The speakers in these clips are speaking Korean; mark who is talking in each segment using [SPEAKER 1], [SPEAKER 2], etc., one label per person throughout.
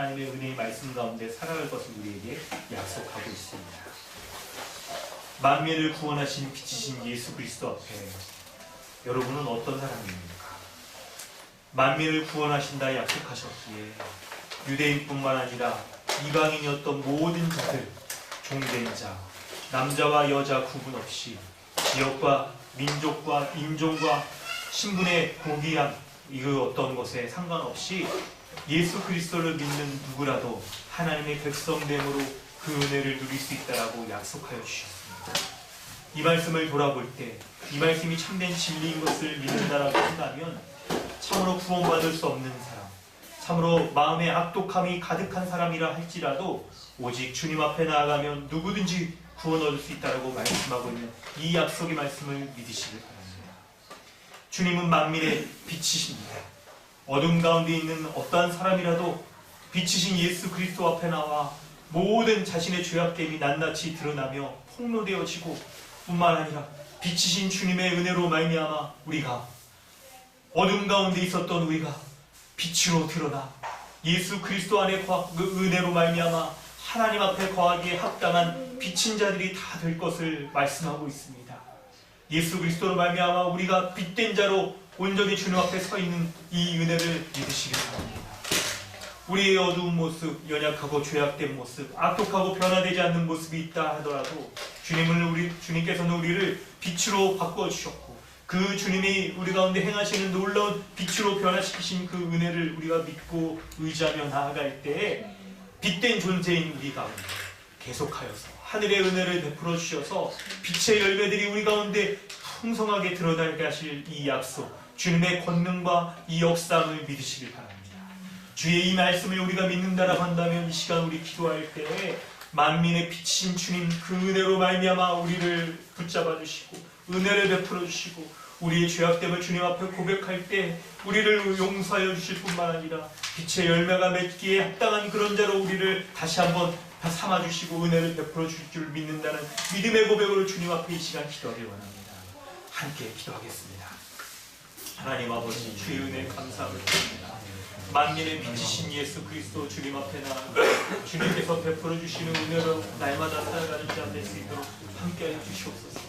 [SPEAKER 1] 하나님의 은혜의 말씀 가운데 살아갈 것을 우리에게 약속하고 있습니다. 만민을 구원하신 빛이신 예수 그리스도 앞에 여러분은 어떤 사람입니까? 만민을 구원하신다 약속하셨기에 유대인뿐만 아니라 이방인이었던 모든 자들, 종된 자, 남자와 여자 구분 없이 지역과 민족과 인종과 신분의 고귀함 그 어떤 것에 상관없이 예수 그리스도를 믿는 누구라도 하나님의 백성됨으로 그 은혜를 누릴 수 있다라고 약속하여 주셨습니다. 이 말씀을 돌아볼 때 이 말씀이 참된 진리인 것을 믿는다라고 한다면 참으로 구원받을 수 없는 사람, 참으로 마음에 악독함이 가득한 사람이라 할지라도 오직 주님 앞에 나아가면 누구든지 구원 얻을 수 있다라고 말씀하고 있는 이 약속의 말씀을 믿으시길 바랍니다. 주님은 만민의 빛이십니다. 어둠 가운데 있는 어떠한 사람이라도 빛이신 예수 그리스도 앞에 나와 모든 자신의 죄악됨이 낱낱이 드러나며 폭로되어지고 뿐만 아니라 빛이신 주님의 은혜로 말미암아 우리가 어둠 가운데 있었던 우리가 빛으로 드러나 예수 그리스도 안에 그 은혜로 말미암아 하나님 앞에 거하기에 합당한 빛인 자들이 다 될 것을 말씀하고 있습니다. 예수 그리스도로 말미암아 우리가 빛된 자로 온전히 주님 앞에 서 있는 이 은혜를 믿으시기 바랍니다. 우리의 어두운 모습, 연약하고 죄악된 모습, 악독하고 변화되지 않는 모습이 있다 하더라도 주님께서는 우리를 빛으로 바꿔주셨고 그 주님이 우리 가운데 행하시는 놀라운 빛으로 변화시키신 그 은혜를 우리가 믿고 의지하며 나아갈 때에 빛된 존재인 우리 가운데 계속하여서 하늘의 은혜를 베풀어 주셔서 빛의 열매들이 우리 가운데 풍성하게 드러나게 하실 이 약속, 주님의 권능과 이 역사함을 믿으시길 바랍니다. 주의 이 말씀을 우리가 믿는다라고 한다면 이 시간 우리 기도할 때에 만민의 빛이신 주님 그 은혜로 말미암아 우리를 붙잡아 주시고 은혜를 베풀어 주시고 우리의 죄악됨을 주님 앞에 고백할 때 우리를 용서하여 주실 뿐만 아니라 빛의 열매가 맺기에 합당한 그런 자로 우리를 다시 한번 다 삼아주시고 은혜를 베풀어 주실 줄 믿는다는 믿음의 고백으로 주님 앞에 이 시간 기도하기 원합니다. 함께 기도하겠습니다. 하나님 아버지 주의 은혜 감사합니다. 만민의 빛이신 예수 그리스도 주님 앞에 나아가 주님께서 베풀어 주시는 은혜로 날마다 살아가는 자 될 수 있도록 함께하여 주시옵소서.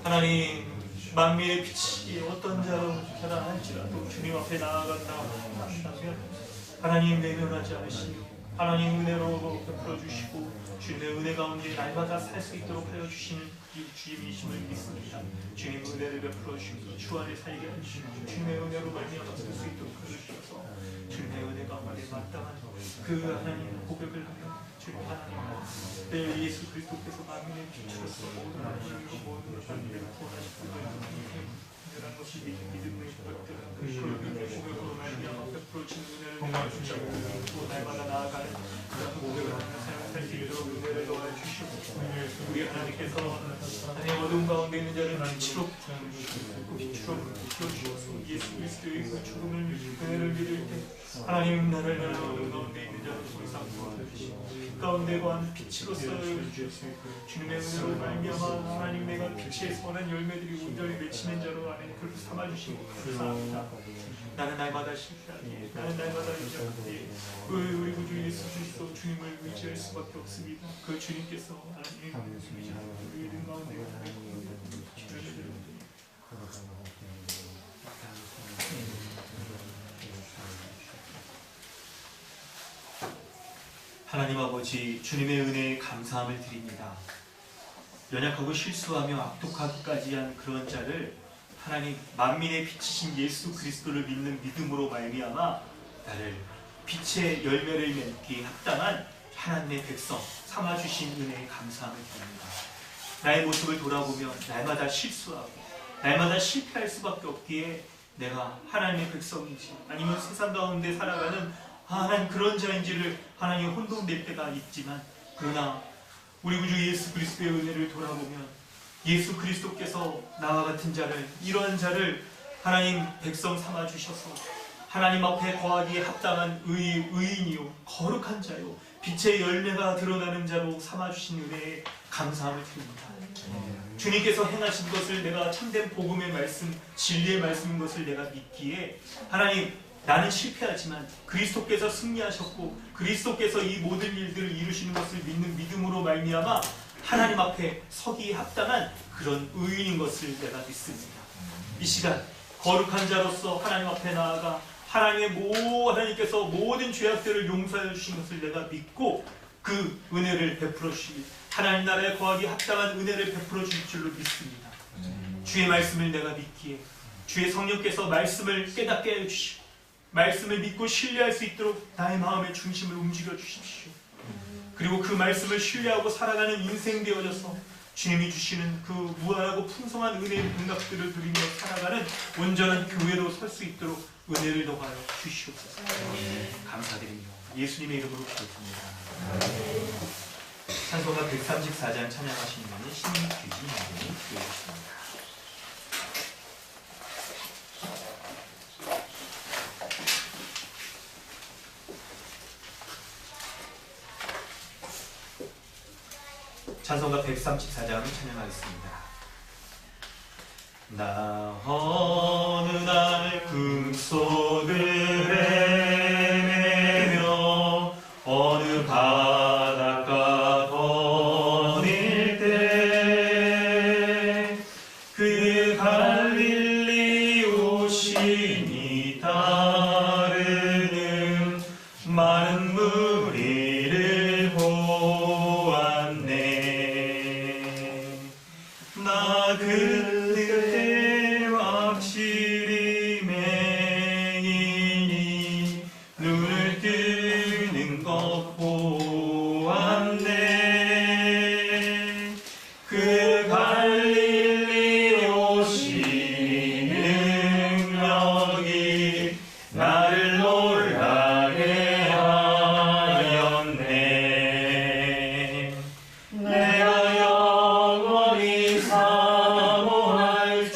[SPEAKER 1] 하나님 만민의 빛이 어떤 자로 변화할지라도 주님 앞에 나아간다 한다면 하나님 외면하지 않으시며 하나님 은혜로 베풀어 주시고 주님의 은혜 가운데 날마다 살 수 있도록 하여 주시는 이 주님이심을 믿습니다. 주님 은혜를 베풀어 주시고 주 안에 살게 하시고 주님의 은혜로 말미암아 살 수 있도록 하여 주셔서 주님의 은혜 가운데 마땅한 그 하나님 고백을 하며 주님 하나님 내 예수 그리스도께서 만민의 빛으로서 모든 하나님과 모든 사람들을 구원하시고 특별한 것이 믿음의 고백들 그 믿음의 고백으로 말미암아 베풀어 주신 은혜를 주시고 날마다 나아가는 그런 고백을 하며 살 수 있도록 은혜를 넣어 주시고 우리 하나님께서 하나님 어두운 가운데 있는 자를 빛으로 비춰주셔서 예수 그리스도의 그 죽음을 은혜를 믿을 때 하나님 나를 어두운 가운데 있는 자를 더 이상 도와주시고 빛 가운데 거하는 빛으로서 주님의 은혜로 말미암아 하나님 내가 빛의 선한 열매들이 온전히 맺히는 자로 안에 그렇게 삼아주시고 감사합니다. 나는 날마다 실패하니 나는 날마다 인정하니 우리 구주 예수 그리스도 주님을 의지할 수밖에 없습니다. 그 주님께서 하나님 우리 믿음 가운데 기도를 드립니다. 하나님 아버지 주님의 은혜에 감사함을 드립니다. 연약하고 실수하며 악독하기까지 한 그런 자를 하나님 만민의 빛이신 예수 그리스도를 믿는 믿음으로 말미암아 나를 빛의 열매를 맺기에 합당한 하나님의 백성 삼아주신 은혜에 감사함을 드립니다. 나의 모습을 돌아보며 날마다 실수하고 날마다 실패할 수밖에 없기에 내가 하나님의 백성인지 아니면 세상 가운데 살아가는 하나님 그런 자인지를 하나님 혼동될 때가 있지만 그러나 우리 구주 예수 그리스도의 은혜를 돌아보면 예수 그리스도께서 나와 같은 자를 이러한 자를 하나님 백성 삼아주셔서 하나님 앞에 거하기에 합당한 의인이요 거룩한 자요 빛의 열매가 드러나는 자로 삼아주신 은혜에 감사함을 드립니다. 주님께서 행하신 것을 내가 참된 복음의 말씀 진리의 말씀인 것을 내가 믿기에 하나님 나는 실패하지만 그리스도께서 승리하셨고 그리스도께서 이 모든 일들을 이루시는 것을 믿는 믿음으로 말미암아 하나님 앞에 서기에 합당한 그런 의인인 것을 내가 믿습니다. 이 시간 거룩한 자로서 하나님 앞에 나아가 하나님께서 모든 죄악들을 용서해 주신 것을 내가 믿고 그 은혜를 베풀어 주시기, 하나님 나라에 거하기 합당한 은혜를 베풀어 주실 줄로 믿습니다. 주의 말씀을 내가 믿기에 주의 성령께서 말씀을 깨닫게 해주시고 말씀을 믿고 신뢰할 수 있도록 나의 마음의 중심을 움직여 주십시오. 그리고 그 말씀을 신뢰하고 살아가는 인생 되어져서 주님이 주시는 그 무한하고 풍성한 은혜의 응답들을 누리며 살아가는 온전한 교회로 설 수 있도록 은혜를 더하여 주시옵소서. 감사드리며 예수님의 이름으로 기도드립니다. 찬송가 134장 찬양하시는 분이 신규진 님이 되어주십니다. 찬송가 134장을 찬양하겠습니다. 나 어느 날 금속을 헤매며 어느 바닷가 거닐 때 그 갈릴리 오신이 따르는 많은 무리를 보았네. 나 그때 확실히 맹인이 눈을 뜨는 것 보았네. 그 갈릴리 오신 능력이 나를 놀라게 하였네. 내가 영원히 사모할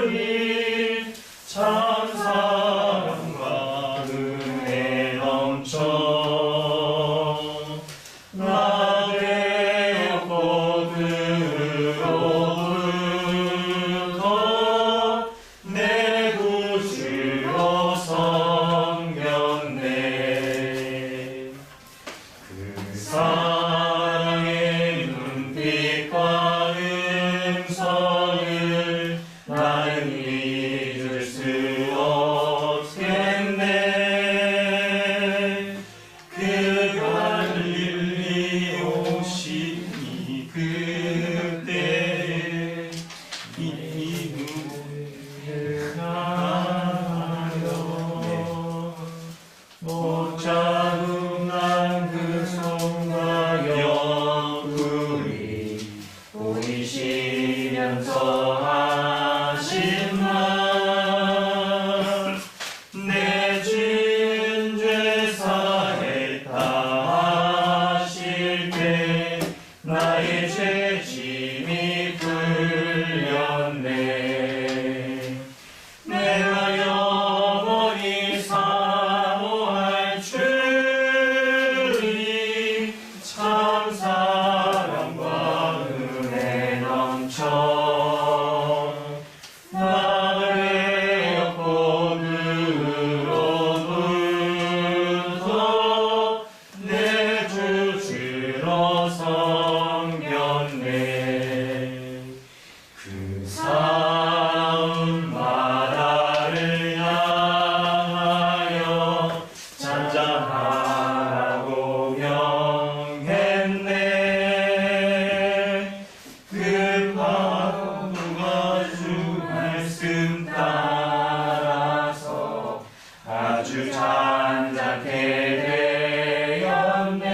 [SPEAKER 1] 주님 참 사랑과 은혜 넘쳐 나 되었고 그로부터 내 구주로 섬겼네. 그 사랑의 눈빛과 음성을 나는 잊을 수 없겠네. 그 갈릴리 오시니 그때 이 눈을 향하여 못 잡은 난 그 손과 옆구리 보이시면서 하신 말 내 지은 죄 사했다 하실 때 나의 죄짐이 풀렸네. 내가 영원히 사모할 주님 참 사랑과 은혜 넘쳐 나를 얻고 그로부터 내 주주로 섬겼네. 그 사은 바다를 향하여 잔잔하라고 명했네. 그 파도가 주 말씀 따라서 아주 잔잔하게 되었네.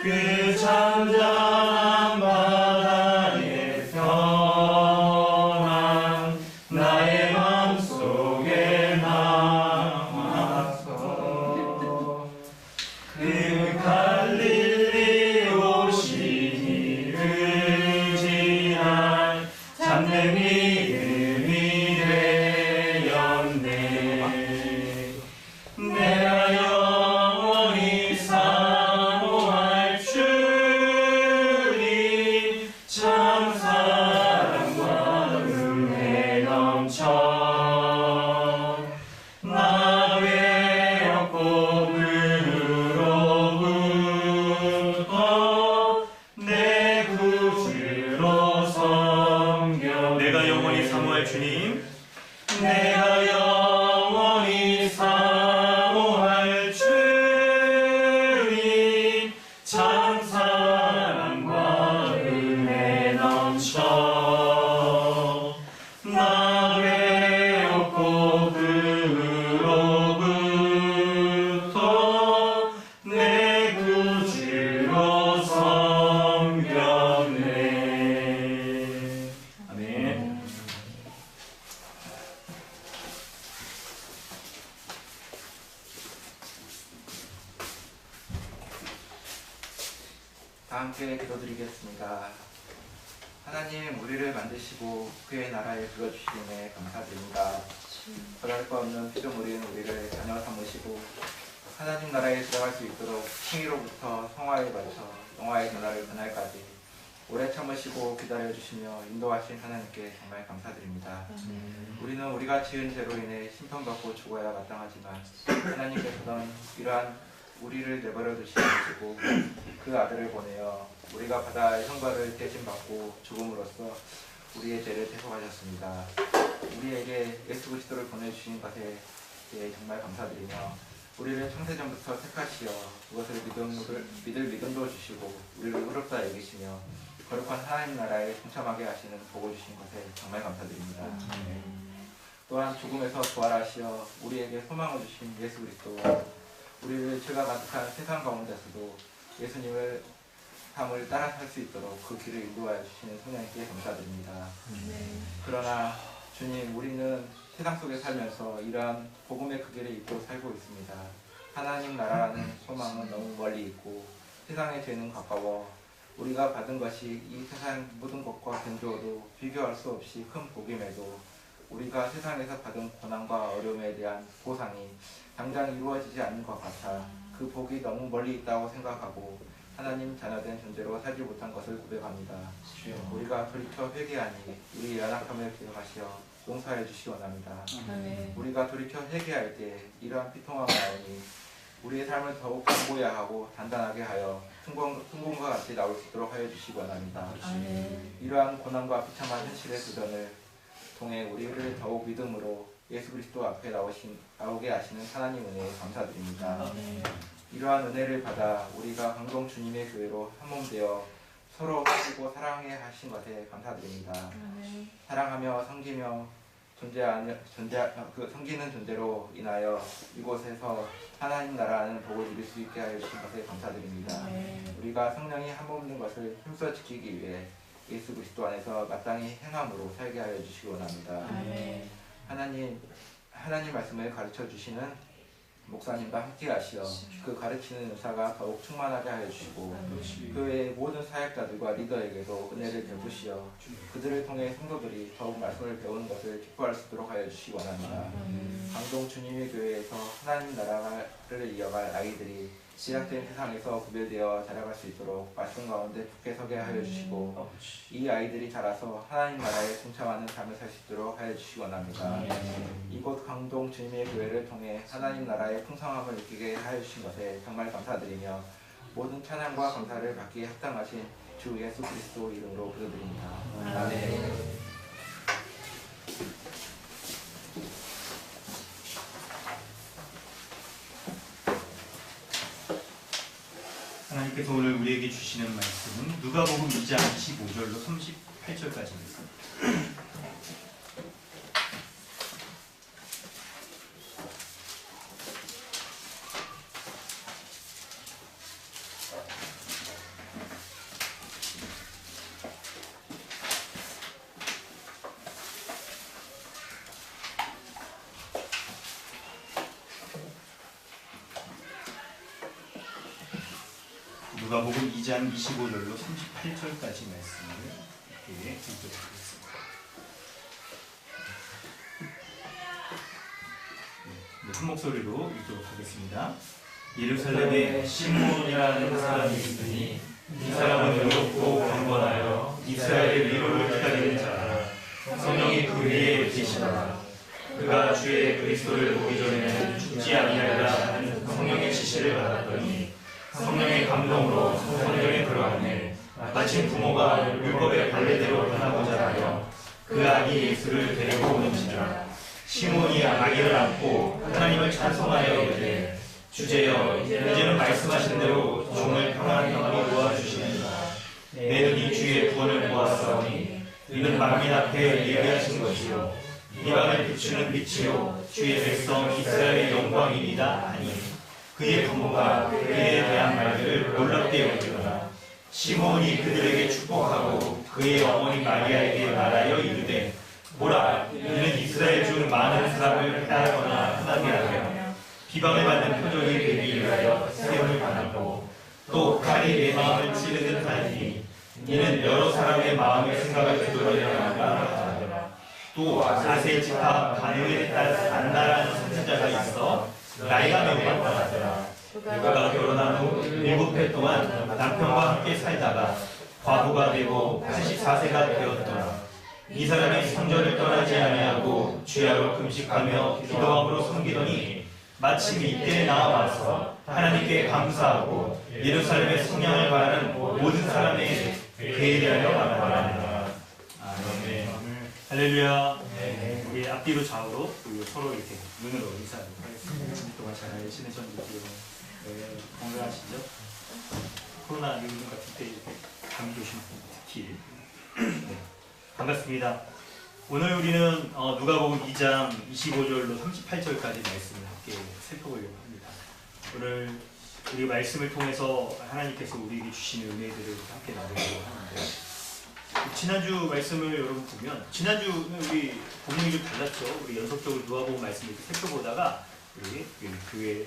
[SPEAKER 1] 그 잔잔한 바다의 평안 나의 맘속에 남았어. 그 갈릴리 오시니 의지한 참된 믿음이 되었네. 내
[SPEAKER 2] 다 함께 기도드리겠습니다. 하나님, 우리를 만드시고 그의 나라에 불러주시기에 감사드립니다. 벌할 거 없는 피조물인 우리를 자녀 삼으시고 하나님 나라에 들어갈 수 있도록 칭의로부터 성화에 거쳐 영화의 변화를 그날까지 오래 참으시고 기다려주시며 인도하신 하나님께 정말 감사드립니다. 우리는 우리가 지은 죄로 인해 심판받고 죽어야 마땅하지만 하나님께서는 이러한 우리를 내버려 두시고 그 아들을 보내어 우리가 바다의 형벌을 대신받고 죽음으로써 우리의 죄를 대속하셨습니다. 우리에게 예수 그리스도를 보내주신 것에 대해 정말 감사드리며 우리를 창세전부터 택하시어 그것을 믿을 믿음도 주시고 우리를 의롭다 여기시며 거룩한 하나님 나라에 동참하게 하시는 복을 주신 것에 정말 감사드립니다. 또한 죽음에서 부활하시어 우리에게 소망을 주신 예수 그리스도, 우리를 죄가 가득한 세상 가운데서도 예수님을 삶을 따라 살 수 있도록 그 길을 인도하여 주시는 성령님께 감사드립니다. 그러나 주님, 우리는 세상 속에 살면서 이러한 복음의 그 길을 잊고 살고 있습니다. 하나님 나라라는 소망은 너무 멀리 있고 세상의 죄는 가까워 우리가 받은 것이 이 세상 모든 것과 견주어도 비교할 수 없이 큰 복임에도 우리가 세상에서 받은 고난과 어려움에 대한 보상이 당장 이루어지지 않는 것 같아 그 복이 너무 멀리 있다고 생각하고 하나님 자녀된 존재로 살지 못한 것을 고백합니다. 우리가 돌이켜 회개하니 우리 연약함을 기억하시어 용서해 주시기 원합니다. 우리가 돌이켜 회개할 때 이러한 비통한 마음이 우리의 삶을 더욱 견고해야 하고 단단하게 하여 풍공과 같이 나올 수 있도록 하여 주시기 원합니다. 이러한 고난과 비참한 현실의 도전을 통해 우리를 더욱 믿음으로 예수 그리스도 앞에 나오게 하시는 하나님 은혜에 감사드립니다. 이러한 은혜를 받아 우리가 강동 주님의 교회로 한몸 되어 서로 섬기고 사랑해 하신 것에 감사드립니다. 사랑하며 섬기며 섬기는 존재로 인하여 이곳에서 하나님 나라는 복을 누릴 수 있게 하여 주신 것에 감사드립니다. 우리가 성령이 한몸 된 것을 힘써 지키기 위해 예수 그리스도 안에서 마땅히 행함으로 살게 하여 주시기 원합니다. 하나님 말씀을 가르쳐 주시는 목사님과 함께 하시어 그 가르치는 은사가 더욱 충만하게 하여 주시고 그 외의 모든 사역자들과 리더에게도 은혜를 베푸시어 그들을 통해 성도들이 더욱 말씀을 배우는 것을 기뻐할 수 있도록 하여 주시기 원합니다. 강동 주님의 교회에서 하나님 나라를 이어갈 아이들이 제약된 세상에서 구별되어 자라갈 수 있도록 말씀 가운데 굳게 서게 하여 주시고 이 아이들이 자라서 하나님 나라에 동참하는 삶을 살 수 있도록 하여 주시기 원합니다. 이곳 강동 주님의 교회를 통해 하나님 나라의 풍성함을 느끼게 하여 주신 것에 정말 감사드리며 모든 찬양과 감사를 받기에 합당하신 주 예수 그리스도 이름으로 기도드립니다. 아멘.
[SPEAKER 1] 하나님께서 오늘 우리에게 주시는 말씀은 누가복음 2장 25절로 38절까지입니다. 누가복음 2장 25절로 38절까지 말씀을 이렇게 읽도록 하겠습니다. 한 목소리로 읽도록 하겠습니다. 예루살렘에 시므온이라는 사람이 있으니 이 사람은 의롭고 경건하여 이스라엘의 위로를 기다리는 자라. 성령이 그 위에 계시더라. 그가 주의 그리스도를 보기 전에는 죽지 아니하리라 하는 성령의 지시를 받았더니 성령의 감동으로 성전에 들어가니 마침 부모가 율법의 관례대로 변하고자 하여 그 아기 예수를 데리고 오는지라. 시몬이 아기를 안고 하나님을 찬송하여 이르되 주제여 이제는 말씀하신 대로 종을 평안히 도와주시는가. 내 눈이 주의 구원을 보았사오니 이는 만민 앞에 예비하신 것이요 이방을 비추는 빛이요 주의 백성 이스라엘의 영광이니이다 하니 그의 부모가 그에 대한 말들을 놀랍게 여기더라. 시몬이 그들에게 축복하고 그의 어머니 마리아에게 말하여 이르되 보라, 이는 이스라엘 중 많은 사람을 해하거나 흔하게 하며 비방을 받는 표적이 되기 위하여 세움을 받았고 또 칼이 내 마음을 찌르듯 하니 이는 여러 사람의 마음의 생각을 되돌아내라. 또 아셀 지파 가누엘의 딸 안나라는 선지자가 있어 나이가 매우 많다. 그가 결혼한 후 7해 동안 남편과 함께 살다가 과부가 되고 84세가 되었더라. 이 사람이 성전을 떠나지 아니하고 주야로 금식하며 기도함으로 섬기더니 마침 이때에 나와서 하나님께 감사하고 예루살렘의 성령을 바라는 모든 사람에게 회개하려 바랍니다. 아멘. 할렐루야. 우리 앞뒤로 좌우로 그리고 서로 이렇게 눈으로 인사하도록 하겠습니다. 한 주 동안 잘 지내셨는지 건강하시죠? 코로나 유행 같은 때 이렇게 감기 조심하고 특히 네. 반갑습니다. 오늘 우리는 누가복음 2장 25절로 38절까지 말씀을 함께 살펴보려고 합니다. 오늘 우리 말씀을 통해서 하나님께서 우리에게 주시는 은혜들을 함께 나누려고 하는데 지난주 말씀을 여러분 보면 지난주는 우리 본문이 좀 달랐죠. 우리 연속적으로 누가복음 말씀을 이렇게 살펴보다가 우리 교회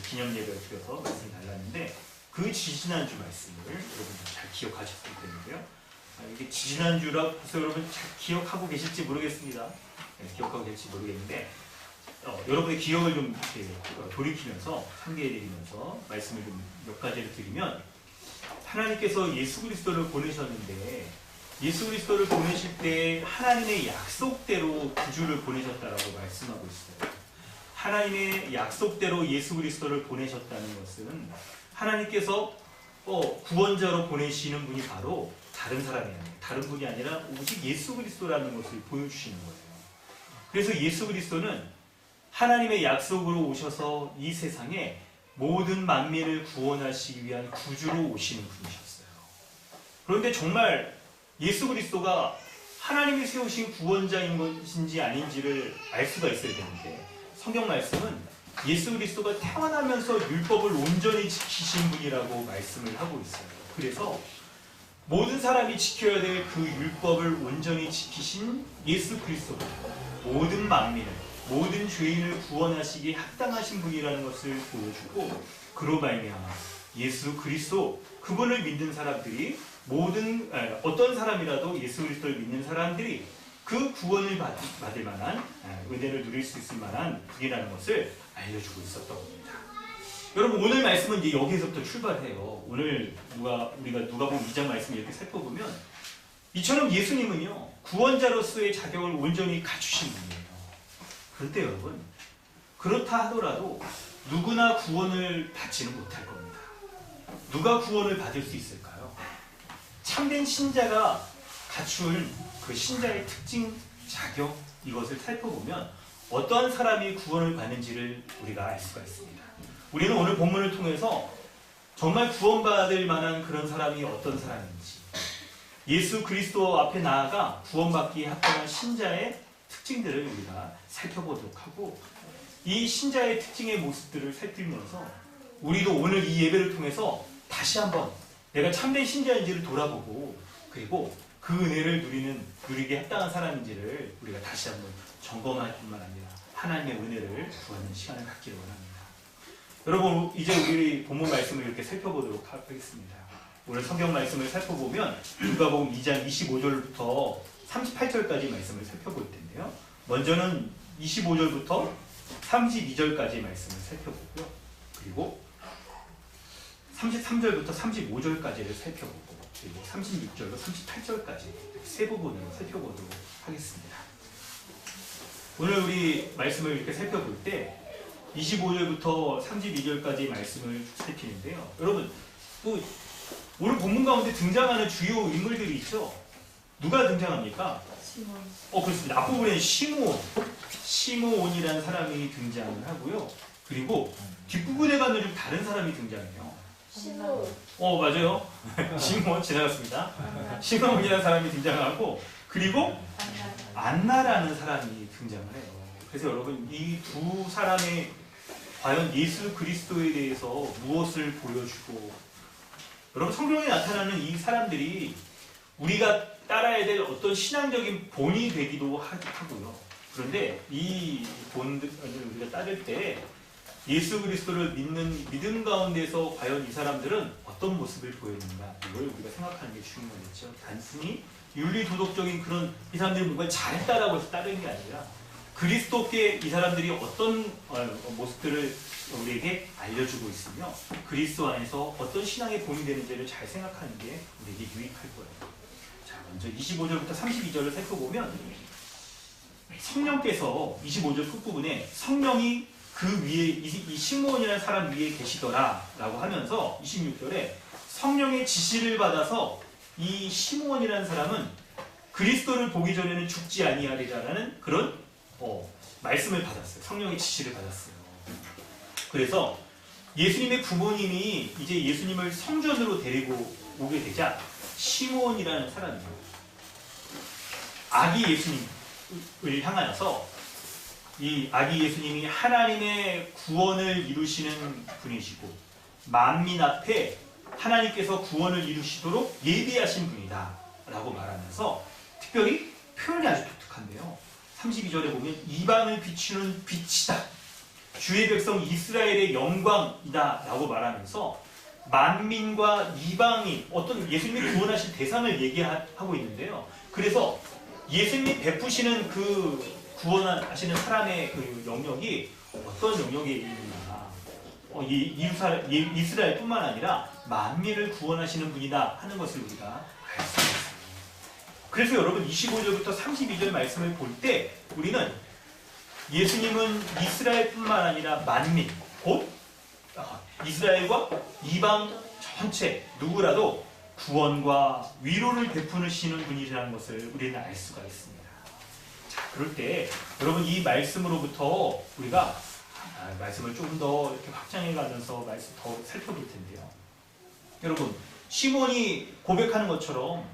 [SPEAKER 1] 기념 예배를 드려서 말씀이 달랐는데 그 지지난주 말씀을 여러분 잘 기억하셨을 텐데요. 이게 지난주라 벌써 여러분 잘 기억하고 계실지 모르겠습니다. 기억하고 계실지 모르겠는데 여러분의 기억을 좀 이렇게 돌이키면서 상기해드리면서 말씀을 좀 몇 가지를 드리면 하나님께서 예수 그리스도를 보내셨는데 예수 그리스도를 보내실 때 하나님의 약속대로 구주를 보내셨다라고 말씀하고 있어요. 하나님의 약속대로 예수 그리스도를 보내셨다는 것은 하나님께서 구원자로 보내시는 분이 바로 다른 사람이 아니에요. 다른 분이 아니라 오직 예수 그리스도라는 것을 보여주시는 거예요. 그래서 예수 그리스도는 하나님의 약속으로 오셔서 이 세상에 모든 만민을 구원하시기 위한 구주로 오시는 분이셨어요. 그런데 정말 예수 그리스도가 하나님이 세우신 구원자인 것인지 아닌지를 알 수가 있어야 되는데 성경 말씀은 예수 그리스도가 태어나면서 율법을 온전히 지키신 분이라고 말씀을 하고 있어요. 그래서 모든 사람이 지켜야 될 그 율법을 온전히 지키신 예수 그리스도가 모든 만민을 모든 죄인을 구원하시기에 합당하신 분이라는 것을 보여주고 그로 말미암아 예수 그리스도 그분을 믿는 사람들이 어떤 사람이라도 예수 그리스도를 믿는 사람들이 그 구원을 받을 만한 은혜를 누릴 수 있을 만한 분이라는 것을 알려주고 있었던 겁니다. 여러분 오늘 말씀은 이제 여기에서부터 출발해요. 오늘 우리가 누가복음 2장 말씀을 이렇게 살펴보면 이처럼 예수님은요 구원자로서의 자격을 온전히 갖추신 분이에요. 그런데 여러분 그렇다 하더라도 누구나 구원을 받지는 못할 겁니다. 누가 구원을 받을 수 있을까요? 참된 신자가 갖춘 그 신자의 특징, 자격 이것을 살펴보면 어떠한 사람이 구원을 받는지를 우리가 알 수가 있습니다. 우리는 오늘 본문을 통해서 정말 구원받을 만한 그런 사람이 어떤 사람인지 예수 그리스도 앞에 나아가 구원받기에 합당한 신자의 특징들을 우리가 살펴보도록 하고 이 신자의 특징의 모습들을 살피면서 우리도 오늘 이 예배를 통해서 다시 한번 내가 참된 신자인지를 돌아보고 그리고 그 은혜를 누리게 합당한 사람인지를 우리가 다시 한번 점검할 뿐만 아니라 하나님의 은혜를 구하는 시간을 갖기를 원합니다. 여러분 이제 우리 본문 말씀을 이렇게 살펴보도록 하겠습니다. 오늘 성경 말씀을 살펴보면 누가복음 2장 25절부터 38절까지 말씀을 살펴볼 텐데요. 먼저는 25절부터 32절까지 말씀을 살펴보고요. 그리고 33절부터 35절까지를 살펴보고 그리고 36절로 38절까지 세 부분을 살펴보도록 하겠습니다. 오늘 우리 말씀을 이렇게 살펴볼 때 25절부터 32절까지 말씀을 살피는데요. 여러분 또 오늘 본문 가운데 등장하는 주요 인물들이 있죠. 누가 등장합니까?
[SPEAKER 3] 시몬.
[SPEAKER 1] 그렇습니다. 앞부분에 시므온이라는 사람이 등장을 하고요. 그리고 뒷부분에 가면 좀 다른 사람이 등장해요.
[SPEAKER 3] 시몬.
[SPEAKER 1] 맞아요. 시므온 지나갔습니다. 시므온이라는 사람이 등장하고 그리고 안나라는 사람이 등장을 해요. 그래서 여러분 이 두 사람의 과연 예수 그리스도에 대해서 무엇을 보여주고 여러분 성경에 나타나는 이 사람들이 우리가 따라야 될 어떤 신앙적인 본이 되기도 하고요. 그런데 이 본들을 우리가 따를 때 예수 그리스도를 믿는 믿음 가운데서 과연 이 사람들은 어떤 모습을 보였는가, 이걸 우리가 생각하는 게 중요하겠죠. 단순히 윤리 도덕적인 그런 이 사람들이 뭔가 잘했다라고 해서 따르는 게 아니라 그리스도께 이 사람들이 어떤 모습들을 우리에게 알려주고 있으며 그리스도 안에서 어떤 신앙이 본인되는지를 잘 생각하는 게 우리에게 유익할 거예요. 자, 먼저 25절부터 32절을 살펴보면 성령께서 25절 끝부분에 성령이 그 위에 이 시므온이라는 사람 위에 계시더라 라고 하면서 26절에 성령의 지시를 받아서 이 시므온이라는 사람은 그리스도를 보기 전에는 죽지 아니하리라는 그런 말씀을 받았어요. 성령의 지시를 받았어요. 그래서 예수님의 부모님이 이제 예수님을 성전으로 데리고 오게 되자 시므온이라는 사람이 아기 예수님을 향하여서 이 아기 예수님이 하나님의 구원을 이루시는 분이시고 만민 앞에 하나님께서 구원을 이루시도록 예비하신 분이다 라고 말하면서 특별히 표현이 아주 독특한데요. 32절에 보면 이방을 비추는 빛이다, 주의 백성 이스라엘의 영광이다 라고 말하면서 만민과 이방인, 어떤 예수님이 구원하신 대상을 얘기하고 있는데요. 그래서 예수님이 베푸시는 그 구원하시는 사람의 그 영역이 어떤 영역에 있느냐, 이스라엘뿐만 아니라 만민을 구원하시는 분이다 하는 것을 우리가 알 수 있습니다. 그래서 여러분 25절부터 32절 말씀을 볼 때 우리는 예수님은 이스라엘뿐만 아니라 만민, 곧 이스라엘과 이방 전체 누구라도 구원과 위로를 베푸시는 분이라는 것을 우리는 알 수가 있습니다. 자, 그럴 때 여러분 이 말씀으로부터 우리가 말씀을 조금 더 이렇게 확장해 가면서 말씀 더 살펴볼 텐데요. 여러분, 시몬이 고백하는 것처럼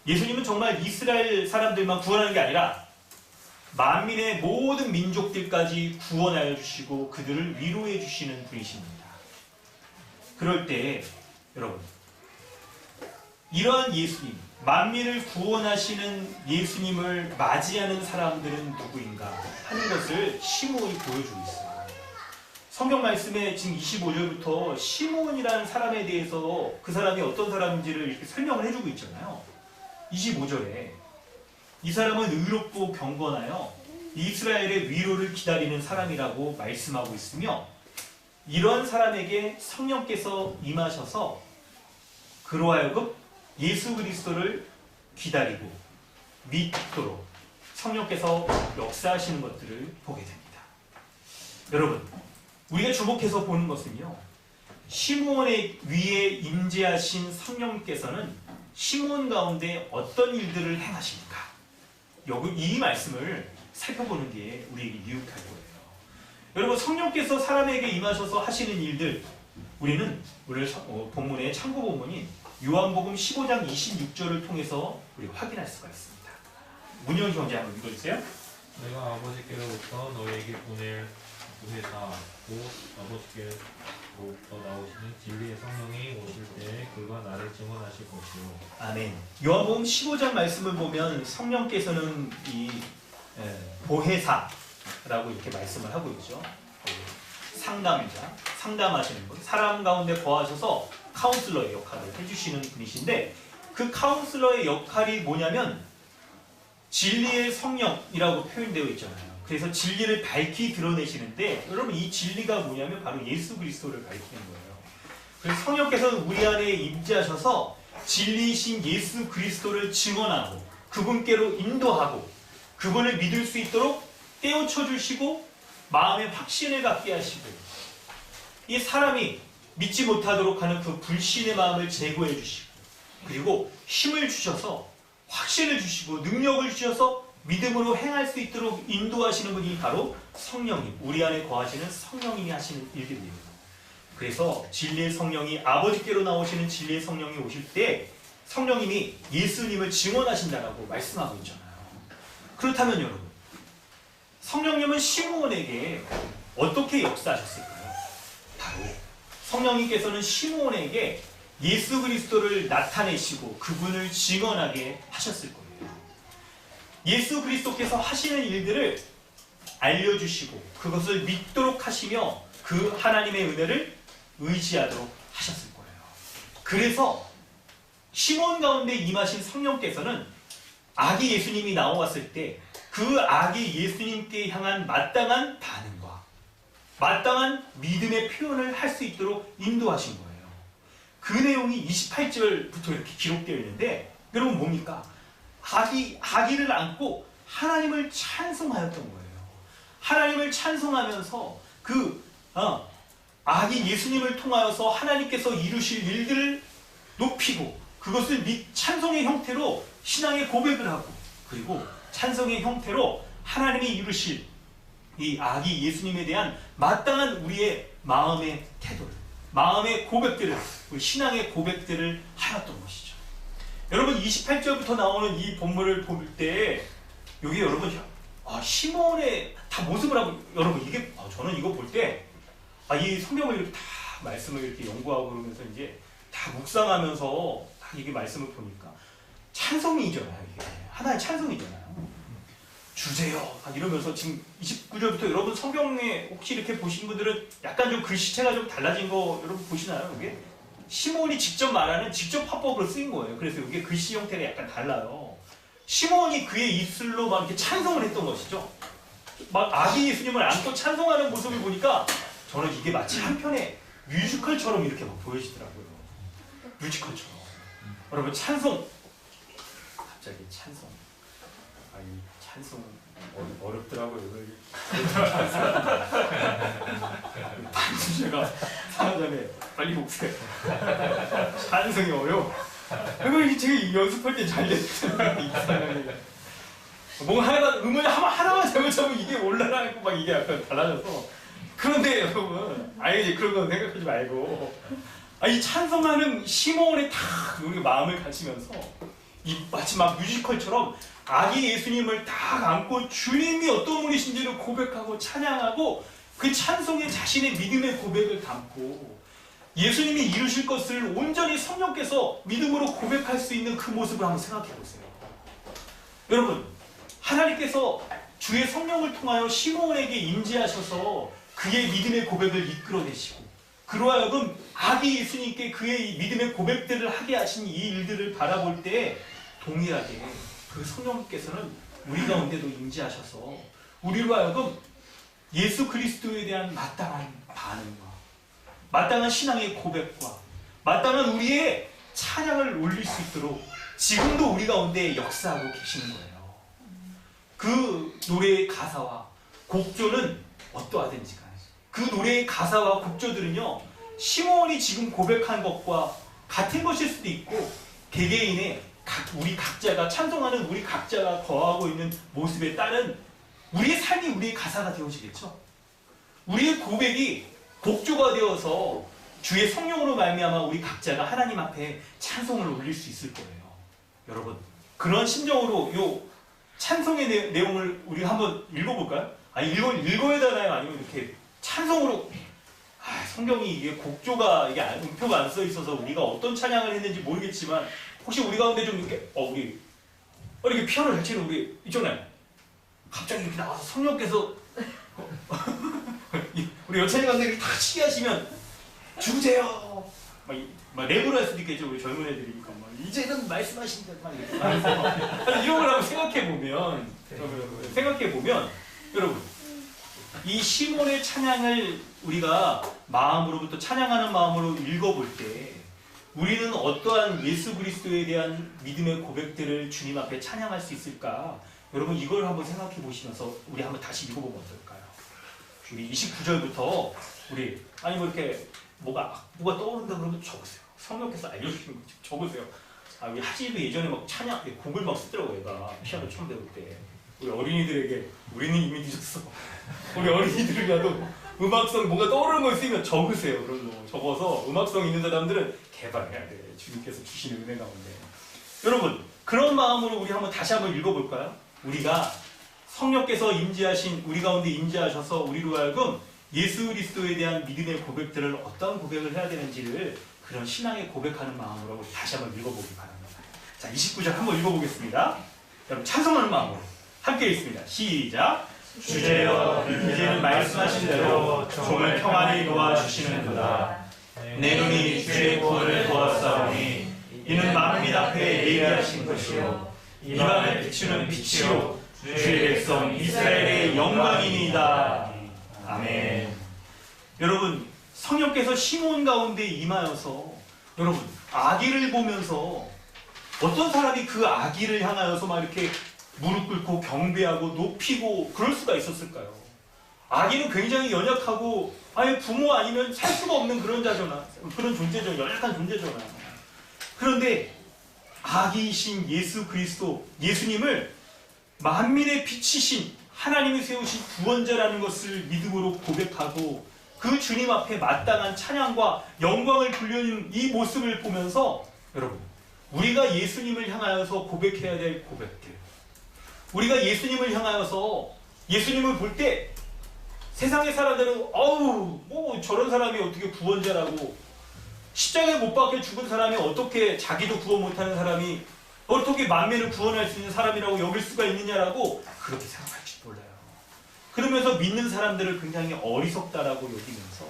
[SPEAKER 1] 예수님은 정말 이스라엘 사람들만 구원하는 게 아니라 만민의 모든 민족들까지 구원하여 주시고 그들을 위로해 주시는 분이십니다. 그럴 때 여러분, 이러한 예수님, 만민을 구원하시는 예수님을 맞이하는 사람들은 누구인가 하는 것을 시므온이 보여주고 있어요. 성경 말씀에 지금 25절부터 시므온이라는 사람에 대해서 그 사람이 어떤 사람인지를 이렇게 설명을 해주고 있잖아요. 25절에 이 사람은 의롭고 경건하여 이스라엘의 위로를 기다리는 사람이라고 말씀하고 있으며 이러한 사람에게 성령께서 임하셔서 그로 하여금 예수 그리스도를 기다리고 믿도록 성령께서 역사하시는 것들을 보게 됩니다. 여러분, 우리가 주목해서 보는 것은요, 시므온의 위에 임재하신 성령께서는 시므온 가운데 어떤 일들을 행하십니까? 이 말씀을 살펴보는 게 우리에게 유익할 거예요. 여러분, 성령께서 사람에게 임하셔서 하시는 일들, 우리는 오늘 본문의 참고 본문인 요한복음 15장 26절을 통해서 우리가 확인할 수가 있습니다. 문영희 형제 한번 읽어주세요.
[SPEAKER 3] 내가 아버지께로부터 너희에게 보내사 곧 아버지께로부터 나오시는 진리의 성령이 오실 때 그가 나를 증언하실 것이요.
[SPEAKER 1] 아멘. 요한복음 15장 말씀을 보면 성령께서는 이 보혜사라고 이렇게 말씀을 하고 있죠. 상담자, 상담하시는 분, 사람 가운데 거하셔서 카운슬러의 역할을 해주시는 분이신데 그 카운슬러의 역할이 뭐냐면 진리의 성령이라고 표현되어 있잖아요. 그래서 진리를 밝히 드러내시는데 여러분, 이 진리가 뭐냐면 바로 예수 그리스도를 밝히는 거예요. 그래서 성령께서는 우리 안에 임재하셔서 진리이신 예수 그리스도를 증언하고 그분께로 인도하고 그분을 믿을 수 있도록 떼어쳐 주시고 마음에 확신을 갖게 하시고 이 사람이 믿지 못하도록 하는 그 불신의 마음을 제거해 주시고 그리고 힘을 주셔서 확신을 주시고 능력을 주셔서 믿음으로 행할 수 있도록 인도하시는 분이 바로 성령님, 우리 안에 거하시는 성령님이 하시는 일들입니다. 그래서 진리의 성령이 아버지께로 나오시는 진리의 성령이 오실 때 성령님이 예수님을 증언하신다라고 말씀하고 있잖아요. 그렇다면 여러분, 성령님은 시므온에게 어떻게 역사하셨을까요? 바로 성령님께서는 시므온에게 예수 그리스도를 나타내시고 그분을 증언하게 하셨을 거예요. 예수 그리스도께서 하시는 일들을 알려주시고 그것을 믿도록 하시며 그 하나님의 은혜를 의지하도록 하셨을 거예요. 그래서 시몬 가운데 임하신 성령께서는 아기 예수님이 나왔을 때 그 아기 예수님께 향한 마땅한 반응과 마땅한 믿음의 표현을 할 수 있도록 인도하신 거예요. 그 내용이 28절부터 이렇게 기록되어 있는데 여러분 뭡니까? 아기를 안고 하나님을 찬송하였던 거예요. 하나님을 찬송하면서 아기 예수님을 통하여서 하나님께서 이루실 일들을 높이고 그것을 찬송의 형태로 신앙의 고백을 하고 그리고 찬송의 형태로 하나님이 이루실 이 아기 예수님에 대한 마땅한 우리의 마음의 태도를 마음의 고백들을 우리 신앙의 고백들을 하였던 것이죠. 여러분 28절부터 나오는 이 본문을 볼 때 여기 여러분 시몬의 다 모습을 하고 여러분 이게 저는 이거 볼 때 이 성경을 이렇게 다 말씀을 이렇게 연구하고 그러면서 이제 다 묵상하면서 다 이게 말씀을 보니까 찬송이잖아요. 이게 하나의 찬송이잖아요. 주세요 이러면서 지금 29절부터 여러분 성경에 혹시 이렇게 보신 분들은 약간 좀 글씨체가 좀 달라진 거 여러분 보시나요? 이게 시몬이 직접 말하는 직접 화법으로 쓰인 거예요. 그래서 이게 글씨 형태가 약간 달라요. 시몬이 그의 입술로 막 이렇게 찬송을 했던 것이죠. 막 아기 예수님을 안고 찬송하는 모습을 보니까 저는 이게 마치 한편의 뮤지컬처럼 이렇게 막 보여지더라고요. 뮤지컬처럼. 여러분 찬송 갑자기 찬송 이 찬송 어렵더라고요. 반주제가 사전에 빨리 목소리 찬송이 어려워. 그리고 제가 연습할 때 잘 됐어요. 뭔가 하나만 잘못하면 이게 올라가고 막 이게 약간 달라져서. 그런데 여러분, 이제 그런 건 생각하지 말고, 이 찬송하는 시몬의 딱 우리가 마음을 가지면서, 마치 막 뮤지컬처럼 아기 예수님을 딱 안고 주님이 어떤 분이신지를 고백하고 찬양하고 그 찬송에 자신의 믿음의 고백을 담고 예수님이 이루실 것을 온전히 성령께서 믿음으로 고백할 수 있는 그 모습을 한번 생각해 보세요. 여러분, 하나님께서 주의 성령을 통하여 시몬에게 임재하셔서 그의 믿음의 고백을 이끌어내시고 그로 하여금 아기 예수님께 그의 믿음의 고백들을 하게 하신 이 일들을 바라볼 때 동일하게 그 성령께서는 우리 가운데도 임재하셔서 우리로 하여금 예수 그리스도에 대한 마땅한 반응과 마땅한 신앙의 고백과 마땅한 우리의 찬양을 올릴 수 있도록 지금도 우리 가운데 역사하고 계시는 거예요. 그 노래의 가사와 곡조는 어떠하든지 간에 그 노래의 가사와 곡조들은요 시몬이 지금 고백한 것과 같은 것일 수도 있고 개개인의 우리 각자가 찬송하는 우리 각자가 거하고 있는 모습에 따른 우리의 삶이 우리의 가사가 되어지겠죠. 우리의 고백이 곡조가 되어서 주의 성령으로 말미암아 우리 각자가 하나님 앞에 찬송을 올릴 수 있을 거예요. 여러분 그런 심정으로 요 찬송의 내용을 우리가 한번 읽어볼까요? 읽어야 되나요? 아니면 이렇게 찬송으로 성경이 이게 곡조가 이게 음표가 안 써 있어서 우리가 어떤 찬양을 했는지 모르겠지만 혹시 우리 가운데 좀 이렇게 우리 이렇게 피아노를 잘 치는 우리 있잖아요. 갑자기 이렇게 나와서 성령께서 우리 여찬이 가운데 이렇게 다 치게 하시면 주세요. 막 랩으로 할 수도 있겠죠. 우리 젊은 애들이니까 이제는 말씀하신다 막 이렇게 이런 걸 한번 생각해 보면 여러분 이 시몬의 찬양을 우리가 마음으로부터 찬양하는 마음으로 읽어볼 때 우리는 어떠한 예수 그리스도에 대한 믿음의 고백들을 주님 앞에 찬양할 수 있을까? 여러분 이걸 한번 생각해 보시면서 우리 한번 다시 읽어보면 어떨까요? 우리 29절부터 우리 이렇게 뭐가 떠오른다 그러면 적으세요. 성령께서 알려주시는 거 적으세요. 우리 하지도 예전에 막 찬양 곡을 막 쓰더라고 얘가 피아노 처음 배울 때. 우리 어린이들에게 우리는 이미 늦었어. 우리 어린이들이라도 음악성 뭔가 떠오르는 거 있으면 적으세요. 그런 거 적어서 음악성 있는 사람들은 개발해야 돼. 주님께서 주시는 은혜 가운데. 여러분 그런 마음으로 우리 다시 한번 읽어볼까요? 우리가 성령께서 임재하신 우리 가운데 임재하셔서 우리로 하여금 예수 그리스도에 대한 믿음의 고백들을 어떤 고백을 해야 되는지를 그런 신앙의 고백하는 마음으로 다시 한번 읽어보기 바랍니다. 자, 29절 한번 읽어보겠습니다. 여러분 찬송하는 마음으로 함께 읽습니다. 시작. 주제여 이제는 말씀하신 대로 종을 평안히 놓아주시는도다. 내 눈이 주의 구원을 보았사오니 이는 만민 앞에 예비하신 것이요 이방을 비추는 빛이요 주의 백성 이스라엘의 영광이니이다. 아멘. 여러분, 성령께서 시몬 가운데 임하여서 여러분 아기를 보면서 어떤 사람이 그 아기를 향하여서 막 이렇게 무릎 꿇고 경배하고 높이고 그럴 수가 있었을까요? 아기는 굉장히 연약하고 아예 부모 아니면 살 수가 없는 그런 자잖아. 그런 존재죠. 연약한 존재잖아. 그런데 아기이신 예수 그리스도, 예수님을 만민의 빛이신 하나님이 세우신 구원자라는 것을 믿음으로 고백하고 그 주님 앞에 마땅한 찬양과 영광을 돌리는 이 모습을 보면서 여러분, 우리가 예수님을 향하여서 고백해야 될 고백들, 우리가 예수님을 향하여서 예수님을 볼 때 세상의 사람들은 어우 뭐 저런 사람이 어떻게 구원자라고, 십자가에 못 박혀 죽은 사람이 어떻게 자기도 구원 못하는 사람이 어떻게 만민을 구원할 수 있는 사람이라고 여길 수가 있느냐라고 그렇게 생각할지 몰라요. 그러면서 믿는 사람들을 굉장히 어리석다라고 여기면서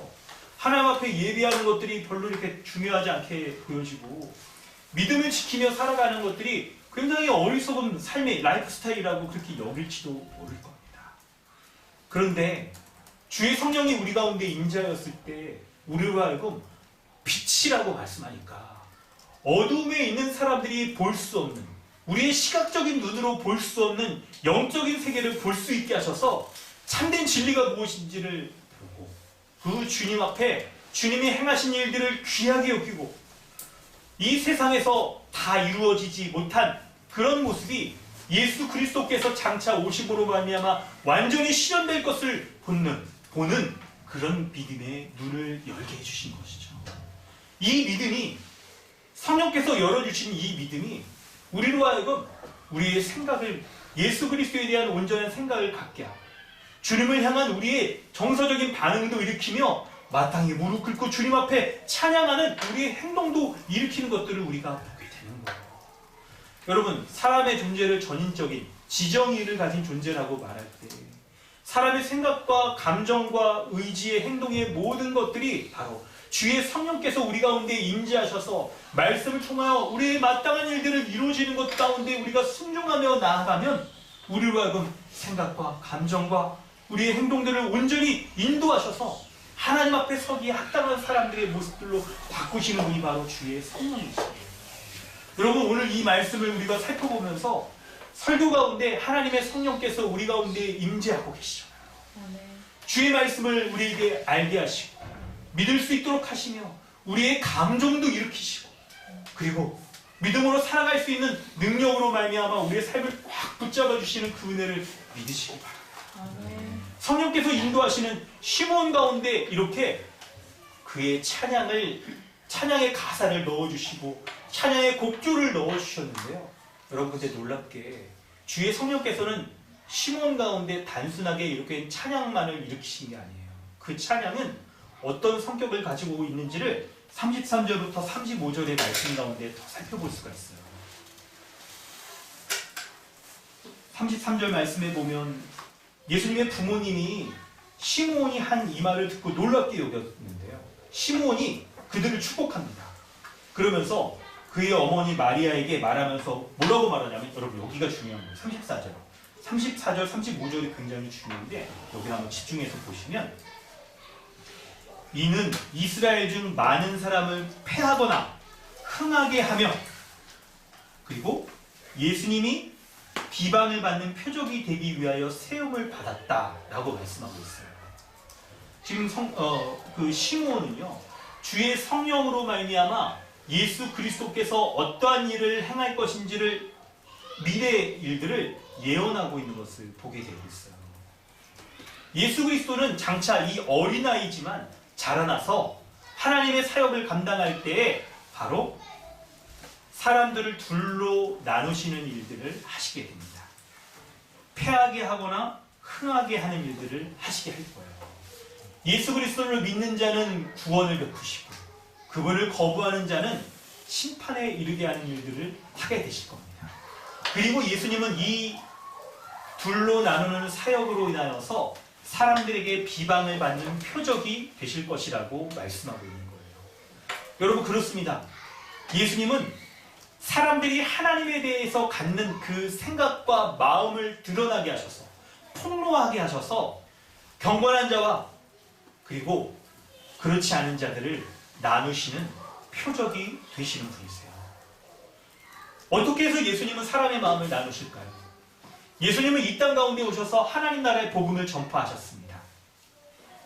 [SPEAKER 1] 하나님 앞에 예비하는 것들이 별로 이렇게 중요하지 않게 보여지고 믿음을 지키며 살아가는 것들이 굉장히 어리석은 삶의 라이프 스타일이라고 그렇게 여길지도 모를 겁니다. 그런데 주의 성령이 우리 가운데 임재하였을 때 우리로 하여금 빛이라고 말씀하니까 어둠에 있는 사람들이 볼 수 없는, 우리의 시각적인 눈으로 볼 수 없는 영적인 세계를 볼 수 있게 하셔서 참된 진리가 무엇인지를 보고 그 주님 앞에 주님이 행하신 일들을 귀하게 여기고 이 세상에서 다 이루어지지 못한 그런 모습이 예수 그리스도께서 장차 오심으로 말미암아 완전히 실현될 것을 보는 그런 믿음의 눈을 열게 해주신 것이죠. 이 믿음이, 성령께서 열어주신 이 믿음이 우리로 하여금 우리의 생각을, 예수 그리스도에 대한 온전한 생각을 갖게 하고 주님을 향한 우리의 정서적인 반응도 일으키며 마땅히 무릎 꿇고 주님 앞에 찬양하는 우리의 행동도 일으키는 것들을 우리가 보게 되는 거예요. 여러분, 사람의 존재를 전인적인 지정의를 가진 존재라고 말할 때 사람의 생각과 감정과 의지의 행동의 모든 것들이 바로 주의 성령께서 우리 가운데 임재하셔서 말씀을 통하여 우리의 마땅한 일들을 이루어지는 것 가운데 우리가 순종하며 나아가면 우리로 하여금 생각과 감정과 우리의 행동들을 온전히 인도하셔서 하나님 앞에 서기에 합당한 사람들의 모습들로 바꾸시는 분이 바로 주의 성령이십니다. 여러분, 오늘 이 말씀을 우리가 살펴보면서 설교 가운데 하나님의 성령께서 우리 가운데 임재하고 계시잖아요. 주의 말씀을 우리에게 알게 하시고 믿을 수 있도록 하시며 우리의 감정도 일으키시고 그리고 믿음으로 살아갈 수 있는 능력으로 말미암아 우리의 삶을 꽉 붙잡아 주시는 그 은혜를 믿으시기 바랍니다. 성령께서 인도하시는 시몬 가운데 이렇게 그의 찬양의 가사를 넣어주시고 찬양의 곡조를 넣어주셨는데요. 여러분, 근데 놀랍게 주의 성령께서는 시몬 가운데 단순하게 이렇게 찬양만을 일으키신 게 아니에요. 그 찬양은 어떤 성격을 가지고 있는지를 33절부터 35절의 말씀 가운데 더 살펴볼 수가 있어요. 33절 말씀에 보면 예수님의 부모님이 시몬이 한 이 말을 듣고 놀랍게 여겼는데요. 시몬이 그들을 축복합니다. 그러면서 그의 어머니 마리아에게 말하면서 뭐라고 말하냐면, 여러분 여기가 중요한 거예요. 34절, 35절이 굉장히 중요한데 여기 한번 집중해서 보시면, 이는 이스라엘 중 많은 사람을 패하거나 흥하게 하며, 그리고 예수님이 비방을 받는 표적이 되기 위하여 세움을 받았다라고 말씀하고 있어요. 지금 그 시몬은요, 주의 성령으로 말미암아 예수 그리스도께서 어떠한 일을 행할 것인지를, 미래의 일들을 예언하고 있는 것을 보게 되고 있어요. 예수 그리스도는 장차 이 어린아이지만 자라나서 하나님의 사역을 감당할 때에 바로 사람들을 둘로 나누시는 일들을 하시게 됩니다. 패하게 하거나 흥하게 하는 일들을 하시게 할 거예요. 예수 그리스도를 믿는 자는 구원을 베푸시고 그분을 거부하는 자는 심판에 이르게 하는 일들을 하게 되실 겁니다. 그리고 예수님은 이 둘로 나누는 사역으로 인하여서 사람들에게 비방을 받는 표적이 되실 것이라고 말씀하고 있는 거예요. 여러분, 그렇습니다. 예수님은 사람들이 하나님에 대해서 갖는 그 생각과 마음을 드러나게 하셔서, 폭로하게 하셔서 경건한 자와 그리고 그렇지 않은 자들을 나누시는 표적이 되시는 분이세요. 어떻게 해서 예수님은 사람의 마음을 나누실까요? 예수님은 이 땅 가운데 오셔서 하나님 나라의 복음을 전파하셨습니다.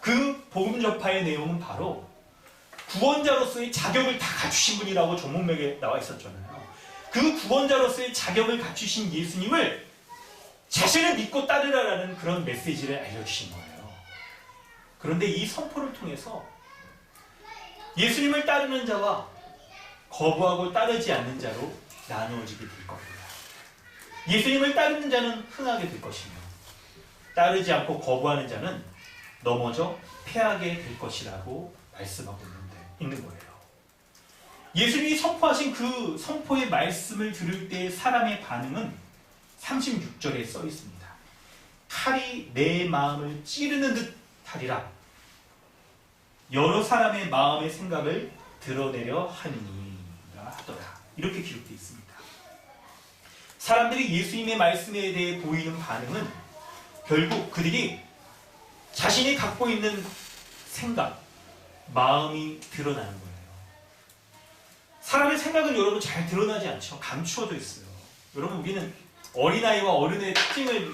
[SPEAKER 1] 그 복음 전파의 내용은 바로 구원자로서의 자격을 다 갖추신 분이라고 조문맥에 나와 있었잖아요. 그 구원자로서의 자격을 갖추신 예수님을 자신을 믿고 따르라라는 그런 메시지를 알려주신 거예요. 그런데 이 선포를 통해서 예수님을 따르는 자와 거부하고 따르지 않는 자로 나누어지게 될 겁니다. 예수님을 따르는 자는 흥하게 될 것이며 따르지 않고 거부하는 자는 넘어져 패하게 될 것이라고 말씀하고 있는 거예요. 예수님이 선포하신 그 선포의 말씀을 들을 때의 사람의 반응은 36절에 써 있습니다. 칼이 내 마음을 찌르는 듯 하리라. 여러 사람의 마음의 생각을 드러내려 하느니라 하더라. 이렇게 기록되어 있습니다. 사람들이 예수님의 말씀에 대해 보이는 반응은 결국 그들이 자신이 갖고 있는 생각, 마음이 드러나는 거예요. 사람의 생각은 여러분 잘 드러나지 않죠. 감추어져 있어요. 여러분, 우리는 어린아이와 어른의 특징을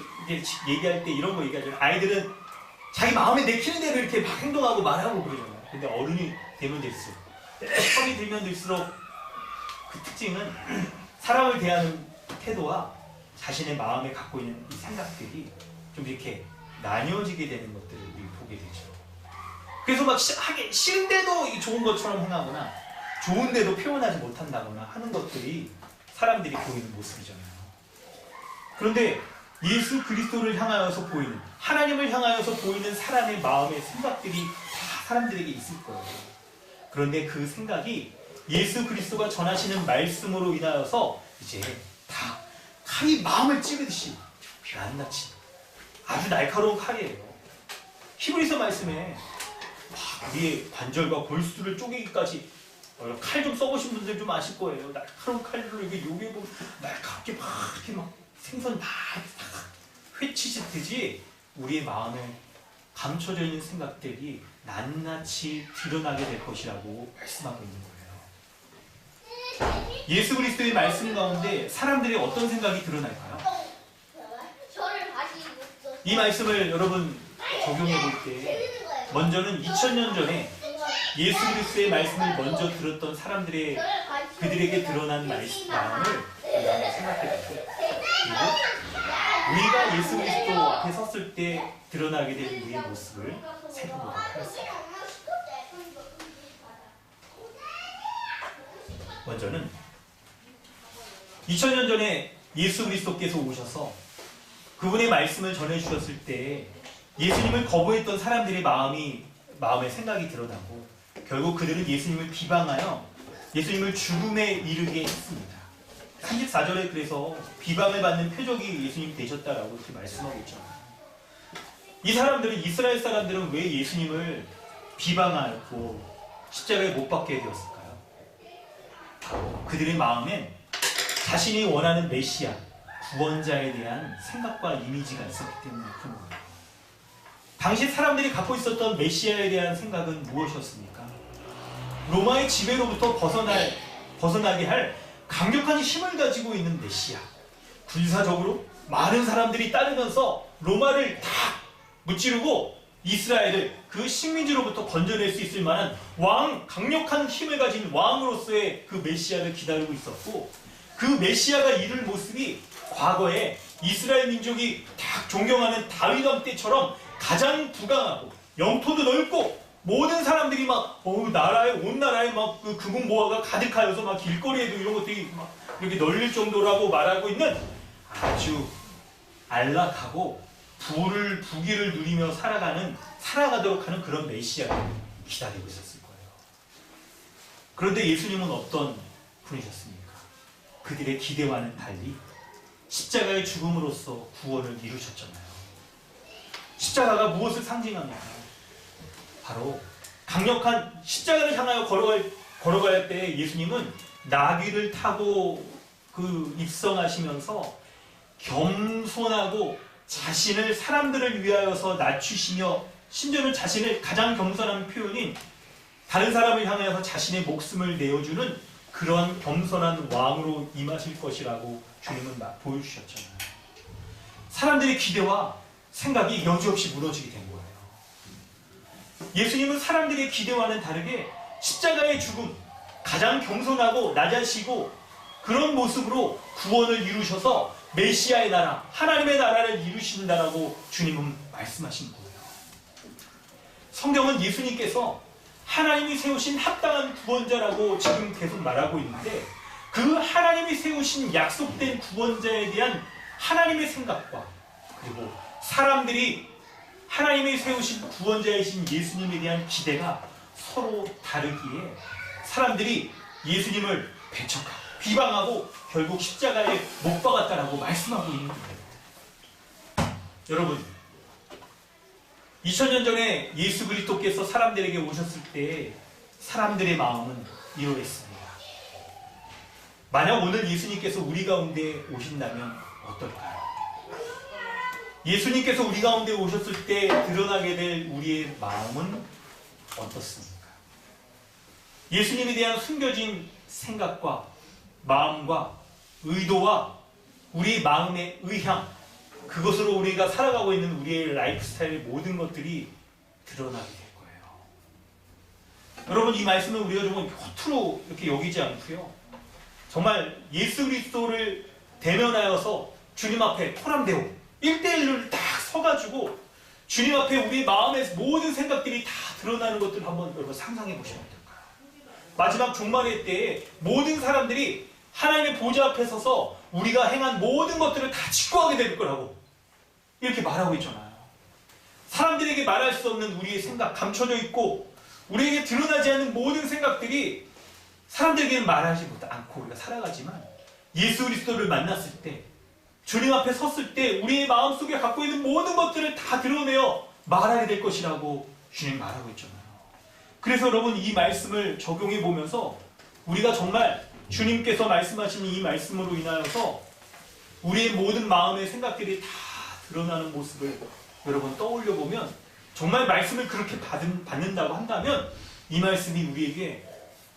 [SPEAKER 1] 얘기할 때 이런 거 얘기하죠. 아이들은 자기 마음에 내키는 대로 이렇게 막 행동하고 말하고 그러잖아요. 근데 어른이 되면 될수록, 성이 들면 들수록 그 특징은 사람을 대하는 태도와 자신의 마음에 갖고 있는 이 생각들이 좀 이렇게 나뉘어지게 되는 것들을 우리 보게 되죠. 그래서 막 하기 싫은데도 좋은 것처럼 행하거나 좋은데도 표현하지 못한다거나 하는 것들이 사람들이 보이는 모습이잖아요. 그런데 예수 그리스도를 향하여서 보이는, 하나님을 향하여서 보이는 사람의 마음의 생각들이 다 사람들에게 있을 거예요. 그런데 그 생각이 예수 그리스도가 전하시는 말씀으로 인하여서 이제 다 칼이 마음을 찌르듯이 낱낱이 아주 날카로운 칼이에요. 히브리서 말씀에 우리의 관절과 골수를 쪼개기까지 칼 좀 써보신 분들 좀 아실 거예요. 날카로운 칼로 이렇게 요괴고 날카롭게 막 이렇게 막 생선 다 회치듯이 우리의 마음에 감춰져 있는 생각들이 낱낱이 드러나게 될 것이라고 말씀하고 있는 거예요. 예수 그리스도의 말씀 가운데 사람들이 어떤 생각이 드러날까요? 이 말씀을 여러분 적용해 볼 때 먼저는 2000년 전에 예수 그리스도의 말씀을 먼저 들었던 사람들의 그들에게 드러난 마음을 생각해 보세요. 그리고 우리가 예수 그리스도 앞에 섰을 때 드러나게 될 우리의 모습을 살펴보도록 하겠습니다. 먼저는 2000년 전에 예수 그리스도께서 오셔서 그분의 말씀을 전해주셨을 때 예수님을 거부했던 사람들의 마음의 생각이 드러나고 결국 그들은 예수님을 비방하여 예수님을 죽음에 이르게 했습니다. 34절에 그래서 비방을 받는 표적이 예수님이 되셨다라고 이렇게 말씀하고 있잖아요. 이 사람들은, 이스라엘 사람들은 왜 예수님을 비방하고 십자가에 못 박게 되었을까요? 바로 그들의 마음엔 자신이 원하는 메시아, 구원자에 대한 생각과 이미지가 있었기 때문에 그런 거예요. 당시 사람들이 갖고 있었던 메시아에 대한 생각은 무엇이었습니까? 로마의 지배로부터 벗어나게 할 강력한 힘을 가지고 있는 메시아. 군사적으로 많은 사람들이 따르면서 로마를 다 무찌르고 이스라엘을 그 식민지로부터 건져낼 수 있을 만한 강력한 힘을 가진 왕으로서의 그 메시아를 기다리고 있었고, 그 메시아가 이룰 모습이 과거에 이스라엘 민족이 딱 존경하는 다윗 왕 때처럼 가장 부강하고 영토도 넓고 모든 사람들이 막 온 나라에 막 그 금은 모아가 가득하여서 막 길거리에도 이런 것들이 막 이렇게 널릴 정도라고 말하고 있는 아주 안락하고 부귀를 누리며 살아가도록 하는 그런 메시아를 기다리고 있었을 거예요. 그런데 예수님은 어떤 분이셨습니까? 그들의 기대와는 달리 십자가의 죽음으로써 구원을 이루셨잖아요. 십자가가 무엇을 상징합니까? 바로 강력한 십자가를 향하여 걸어갈 때 예수님은 나귀를 타고 입성하시면서 겸손하고 자신을 사람들을 위하여서 낮추시며 심지어는 자신을 가장 겸손한 표현인 다른 사람을 향하여서 자신의 목숨을 내어주는 그런 겸손한 왕으로 임하실 것이라고 주님은 보여주셨잖아요. 사람들의 기대와 생각이 여지없이 무너지게 된 거예요. 예수님은 사람들의 기대와는 다르게 십자가의 죽음, 가장 겸손하고 낮아지고 그런 모습으로 구원을 이루셔서 메시아의 나라, 하나님의 나라를 이루신다라고 주님은 말씀하신 거예요. 성경은 예수님께서 하나님이 세우신 합당한 구원자라고 지금 계속 말하고 있는데 그 하나님이 세우신 약속된 구원자에 대한 하나님의 생각과 그리고 사람들이 하나님이 세우신 구원자이신 예수님에 대한 기대가 서로 다르기에 사람들이 예수님을 배척하고 비방하고 결국 십자가에 못 박았다라고 말씀하고 있는 거예요. 여러분, 2000년 전에 예수 그리스도께서 사람들에게 오셨을 때 사람들의 마음은 이러했습니다. 만약 오늘 예수님께서 우리 가운데 오신다면 어떨까요? 예수님께서 우리 가운데 오셨을 때 드러나게 될 우리의 마음은 어떻습니까? 예수님에 대한 숨겨진 생각과 마음과 의도와 우리 마음의 의향, 그것으로 우리가 살아가고 있는 우리의 라이프 스타일 모든 것들이 드러나게 될 거예요. 여러분, 이 말씀을 우리가 좀 허투루 이렇게 여기지 않고요. 정말 예수 그리스도를 대면하여서 주님 앞에 토람대오 1대1로 딱 서가지고 주님 앞에 우리 마음의 모든 생각들이 다 드러나는 것들을 한번 여러분 상상해 보시면 어떨까요? 마지막 종말의 때에 모든 사람들이 하나님의 보좌 앞에 서서 우리가 행한 모든 것들을 다 직구하게 될 거라고 이렇게 말하고 있잖아요. 사람들에게 말할 수 없는 우리의 생각, 감춰져 있고 우리에게 드러나지 않는 모든 생각들이 사람들에게는 말하지 않고 우리가 살아가지만 예수 그리스도를 만났을 때 주님 앞에 섰을 때 우리의 마음속에 갖고 있는 모든 것들을 다 드러내어 말하게 될 것이라고 주님 말하고 있잖아요. 그래서 여러분, 이 말씀을 적용해 보면서 우리가 정말 주님께서 말씀하신 이 말씀으로 인하여서 우리의 모든 마음의 생각들이 다 드러나는 모습을 여러분 떠올려 보면 정말 말씀을 그렇게 받는다고 한다면 이 말씀이 우리에게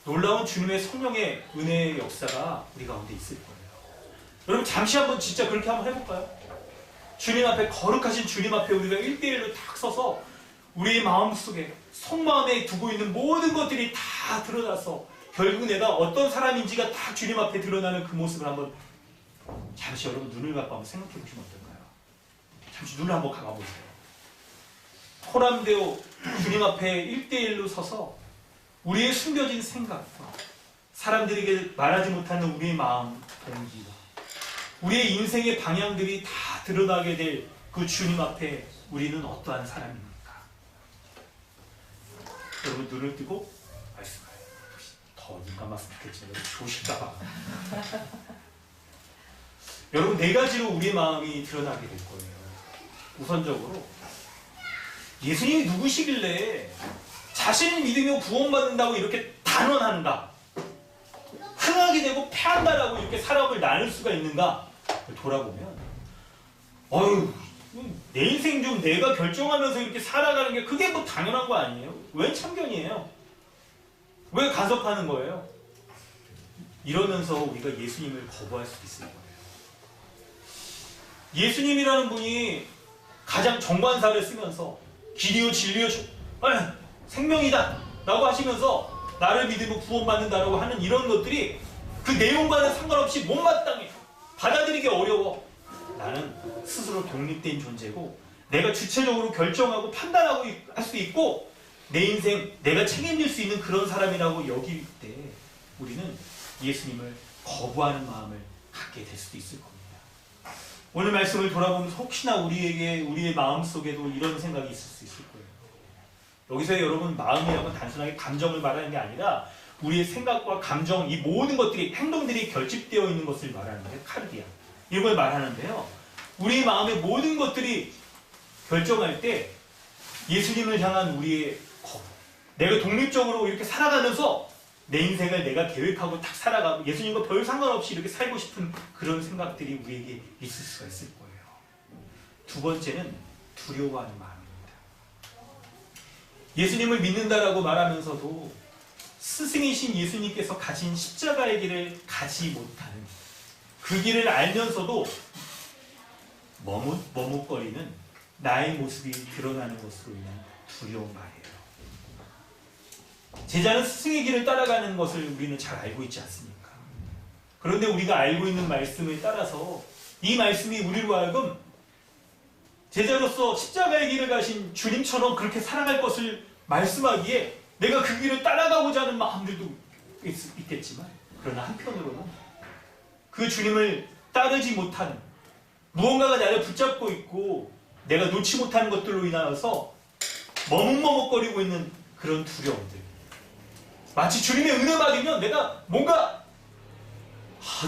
[SPEAKER 1] 놀라운 주님의 성령의 은혜의 역사가 우리 가운데 있을 거예요. 여러분, 잠시 한번 진짜 그렇게 한번 해볼까요? 주님 앞에, 거룩하신 주님 앞에 우리가 1대1로 딱 서서 우리의 마음속에 속마음에 두고 있는 모든 것들이 다 드러나서 결국 내가 어떤 사람인지가 딱 주님 앞에 드러나는 그 모습을 한번 잠시 여러분 눈을 감고 한번 생각해 보시면 어떨까요? 잠시 눈을 한번 감아보세요. 호람되어 주님 앞에 1대1로 서서 우리의 숨겨진 생각과 사람들에게 말하지 못하는 우리의 마음, 동기와 우리의 인생의 방향들이 다 드러나게 될 그 주님 앞에 우리는 어떠한 사람입니까? 여러분, 눈을 뜨고 말씀해요. 더 눈 감았으면 좋겠지만 좋으실까봐. 여러분, 네 가지로 우리의 마음이 드러나게 될 거예요. 우선적으로 예수님이 누구시길래 자신을 믿으며 구원받는다고 이렇게 단언한가, 흥하게 되고 패한다라고 이렇게 사람을 나눌 수가 있는가 돌아보면 내 인생 좀 내가 결정하면서 이렇게 살아가는 게 그게 뭐 당연한 거 아니에요? 왜 참견이에요? 왜 간섭하는 거예요? 이러면서 우리가 예수님을 거부할 수도 있을 거예요. 예수님이라는 분이 가장 정관사를 쓰면서 길이요 진리요 생명이다 라고 하시면서 나를 믿으면 구원받는다라고 하는 이런 것들이 그 내용과는 상관없이 못마땅해, 받아들이기 어려워. 나는 스스로 독립된 존재고 내가 주체적으로 결정하고 판단하고 할 수 있고 내 인생 내가 책임질 수 있는 그런 사람이라고 여길 때 우리는 예수님을 거부하는 마음을 갖게 될 수도 있을 겁니다. 오늘 말씀을 돌아보면서 혹시나 우리의 마음속에도 이런 생각이 있을 수 있을 거예요. 여기서 여러분, 마음이라고 단순하게 감정을 말하는 게 아니라 우리의 생각과 감정, 이 모든 것들이, 행동들이 결집되어 있는 것을 말하는 게 카르디아. 이런 걸 말하는데요. 우리 마음의 모든 것들이 결정할 때 예수님을 향한 우리의 겁, 내가 독립적으로 이렇게 살아가면서 내 인생을 내가 계획하고 딱 살아가고 예수님과 별 상관없이 이렇게 살고 싶은 그런 생각들이 우리에게 있을 수가 있을 거예요. 두 번째는 두려워하는 마음입니다. 예수님을 믿는다라고 말하면서도 스승이신 예수님께서 가신 십자가의 길을 가지 못하는, 그 길을 알면서도 머뭇거리는 나의 모습이 드러나는 것으로 인한 두려운 말이에요. 제자는 스승의 길을 따라가는 것을 우리는 잘 알고 있지 않습니까? 그런데 우리가 알고 있는 말씀에 따라서 이 말씀이 우리로 하여금 제자로서 십자가의 길을 가신 주님처럼 그렇게 살아갈 것을 말씀하기에 내가 그 길을 따라가고자 하는 마음들도 있겠지만, 그러나 한편으로는 그 주님을 따르지 못하는 무언가가 나를 붙잡고 있고 내가 놓지 못하는 것들로 인하여서 머뭇머뭇거리고 있는 그런 두려움들, 마치 주님의 은혜 받으면 내가 뭔가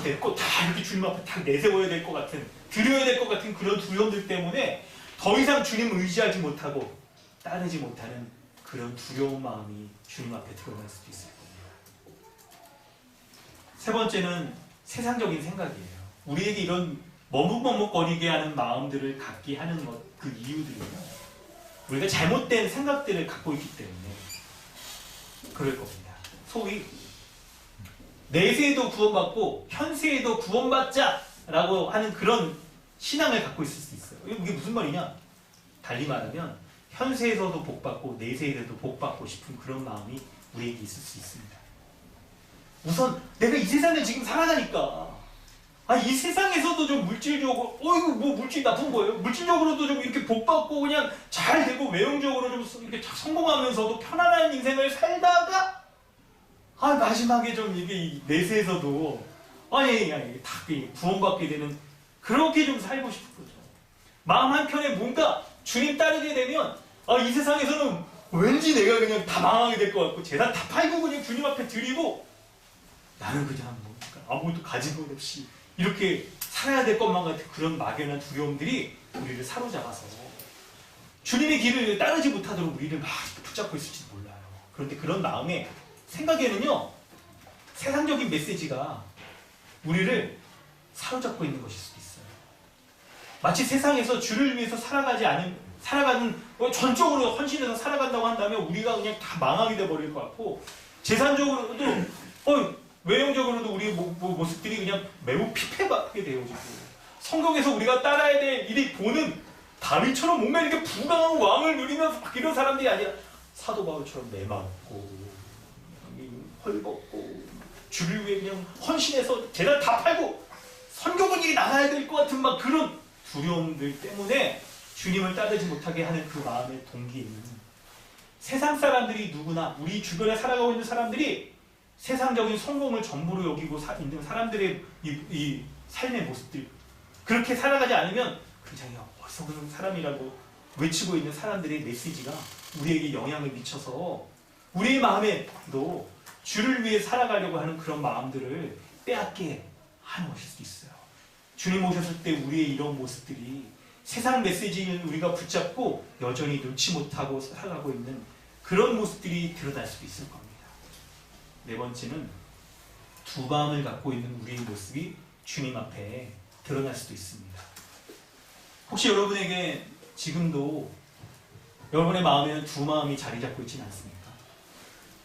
[SPEAKER 1] 내 거 다 이렇게 주님 앞에 다 내세워야 될 것 같은, 드려야 될 것 같은 그런 두려움들 때문에 더 이상 주님을 의지하지 못하고 따르지 못하는 그런 두려운 마음이 주님 앞에 드러날 수도 있을 겁니다. 세 번째는 세상적인 생각이에요. 우리에게 이런 머뭇머뭇거리게 하는 마음들을 갖게 하는 그 이유들은요, 우리가 잘못된 생각들을 갖고 있기 때문에 그럴 겁니다. 소위 내세에도 구원받고 현세에도 구원받자라고 하는 그런 신앙을 갖고 있을 수 있어요. 이게 무슨 말이냐? 달리 말하면 현세에서도 복받고 내세에도 복받고 싶은 그런 마음이 우리에게 있을 수 있습니다. 우선 내가 이 세상에 지금 살아가니까 이 세상에서도 좀 물질적으로 뭐 물질이 나쁜 거예요. 물질적으로도 좀 이렇게 복받고 그냥 잘 되고 외형적으로 좀 이렇게 성공하면서도 편안한 인생을 살다가 마지막에 좀 이게 내세에서도 다 구원받게 되는, 그렇게 좀 살고 싶은 거죠. 마음 한켠에 뭔가 주님 따르게 되면 이 세상에서는 왠지 내가 그냥 다 망하게 될 것 같고 재산 다 팔고 그냥 주님 앞에 드리고 나는 그냥 아무것도 가진 것 없이 이렇게 살아야 될 것만 같은 그런 막연한 두려움들이 우리를 사로잡아서 주님의 길을 따르지 못하도록 우리를 막 붙잡고 있을지도 몰라요. 그런데 그런 마음에 생각에는요, 세상적인 메시지가 우리를 사로잡고 있는 것일 수도 있어요. 마치 세상에서 주를 위해서 살아가는 전적으로 헌신해서 살아간다고 한다면 우리가 그냥 다 망하게 돼버릴 것 같고, 재산적으로도 외형적으로도 우리의 모습들이 그냥 매우 피폐하게 되어지고, 성경에서 우리가 따라야 될 일이 보는 다윗처럼 뭔가 이렇게 부강한 왕을 누리면서 막 이런 사람들이 아니라 사도 바울처럼 매맞고 헐벗고 주를 위해 그냥 헌신해서 재산 다 팔고 선교분이 나가야 될 것 같은 막 그런 두려움들 때문에 주님을 따르지 못하게 하는 그 마음의 동기는, 세상 사람들이 누구나 우리 주변에 살아가고 있는 사람들이 세상적인 성공을 전부로 여기고 있는 사람들의 이 삶의 모습들, 그렇게 살아가지 않으면 굉장히 어리석은 사람이라고 외치고 있는 사람들의 메시지가 우리에게 영향을 미쳐서 우리의 마음에도 주를 위해 살아가려고 하는 그런 마음들을 빼앗게 하는 것일 수 있어요. 주님 오셨을 때 우리의 이런 모습들이 세상 메시지를 우리가 붙잡고 여전히 놓지 못하고 살아가고 있는 그런 모습들이 드러날 수도 있을 겁니다. 네 번째는 두 마음을 갖고 있는 우리의 모습이 주님 앞에 드러날 수도 있습니다. 혹시 여러분에게 지금도 여러분의 마음에는 두 마음이 자리 잡고 있지는 않습니까?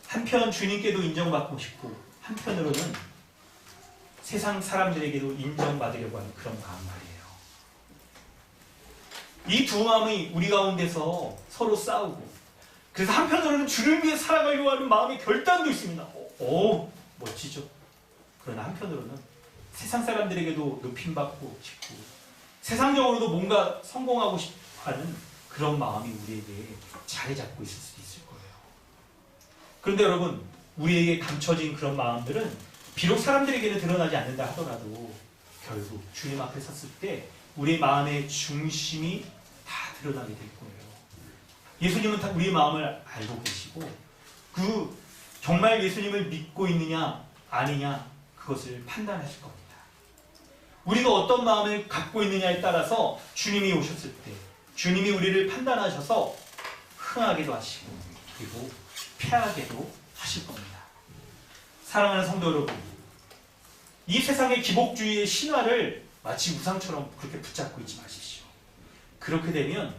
[SPEAKER 1] 한편 주님께도 인정받고 싶고 한편으로는 세상 사람들에게도 인정받으려고 하는 그런 마음 말이에요. 이 두 마음이 우리 가운데서 서로 싸우고, 그래서 한편으로는 주를 위해 살아가려고 하는 마음의 결단도 있습니다. 멋지죠. 그러나 한편으로는 세상 사람들에게도 높임받고 싶고 세상적으로도 뭔가 성공하고 싶어하는 그런 마음이 우리에게 자리 잡고 있을 수도 있을 거예요. 그런데 여러분, 우리에게 감춰진 그런 마음들은 비록 사람들에게는 드러나지 않는다 하더라도 결국 주님 앞에 섰을 때 우리의 마음의 중심이 다 드러나게 될 거예요. 예수님은 다 우리의 마음을 알고 계시고 정말 예수님을 믿고 있느냐 아니냐 그것을 판단하실 겁니다. 우리가 어떤 마음을 갖고 있느냐에 따라서 주님이 오셨을 때 주님이 우리를 판단하셔서 흥하게도 하시고 그리고 패하게도 하실 겁니다. 사랑하는 성도 여러분, 이 세상의 기복주의의 신화를 마치 우상처럼 그렇게 붙잡고 있지 마십시오. 그렇게 되면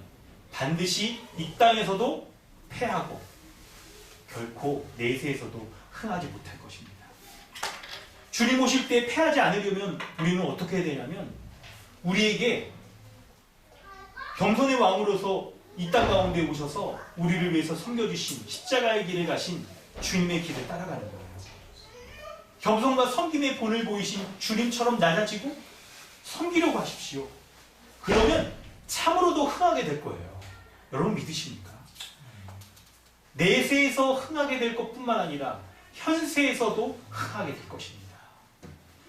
[SPEAKER 1] 반드시 이 땅에서도 패하고 결코 내세에서도 흥하지 못할 것입니다. 주님 오실 때 패하지 않으려면 우리는 어떻게 해야 되냐면 우리에게 겸손의 왕으로서 이 땅 가운데 오셔서 우리를 위해서 섬겨주신 십자가의 길을 가신 주님의 길을 따라가는 거예요. 겸손과 섬김의 본을 보이신 주님처럼 낮아지고 섬기려고 하십시오. 그러면 참으로도 흥하게 될 거예요. 여러분 믿으십니까? 내세에서 흥하게 될 것뿐만 아니라 현세에서도 흥하게 될 것입니다.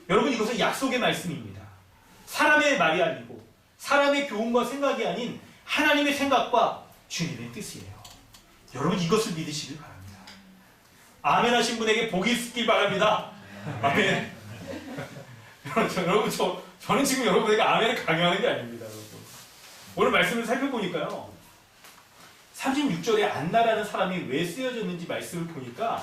[SPEAKER 1] 여러분 이것은 약속의 말씀입니다. 사람의 말이 아니고 사람의 교훈과 생각이 아닌 하나님의 생각과 주님의 뜻이에요. 여러분 이것을 믿으시길 바랍니다. 아멘 하신 분에게 복이 있길 바랍니다. 아멘. 여러분 저는 지금 여러분에게 아멘을 강요하는 게 아닙니다. 여러분. 오늘 말씀을 살펴보니까요. 36절에 안나라는 사람이 왜 쓰여졌는지 말씀을 보니까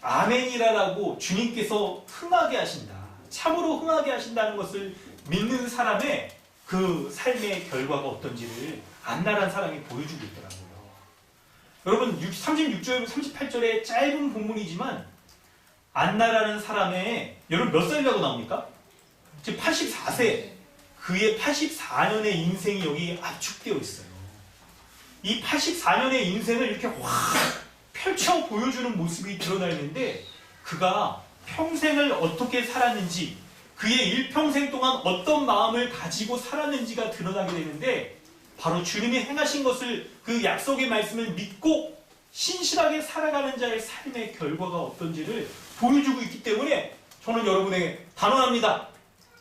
[SPEAKER 1] 아멘이라라고 주님께서 흥하게 하신다. 참으로 흥하게 하신다는 것을 믿는 사람의 그 삶의 결과가 어떤지를 안나라는 사람이 보여주고 있더라고요. 여러분 36절부터 38절의 짧은 본문이지만 안나라는 사람의 여러분 몇 살이라고 나옵니까? 지금 84세. 그의 84년의 인생이 여기 압축되어 있어요. 이 84년의 인생을 이렇게 확 펼쳐 보여주는 모습이 드러나 있는데 그가 평생을 어떻게 살았는지 그의 일평생 동안 어떤 마음을 가지고 살았는지가 드러나게 되는데 바로 주님이 행하신 것을 그 약속의 말씀을 믿고 신실하게 살아가는 자의 삶의 결과가 어떤지를 보여주고 있기 때문에 저는 여러분에게 단언합니다.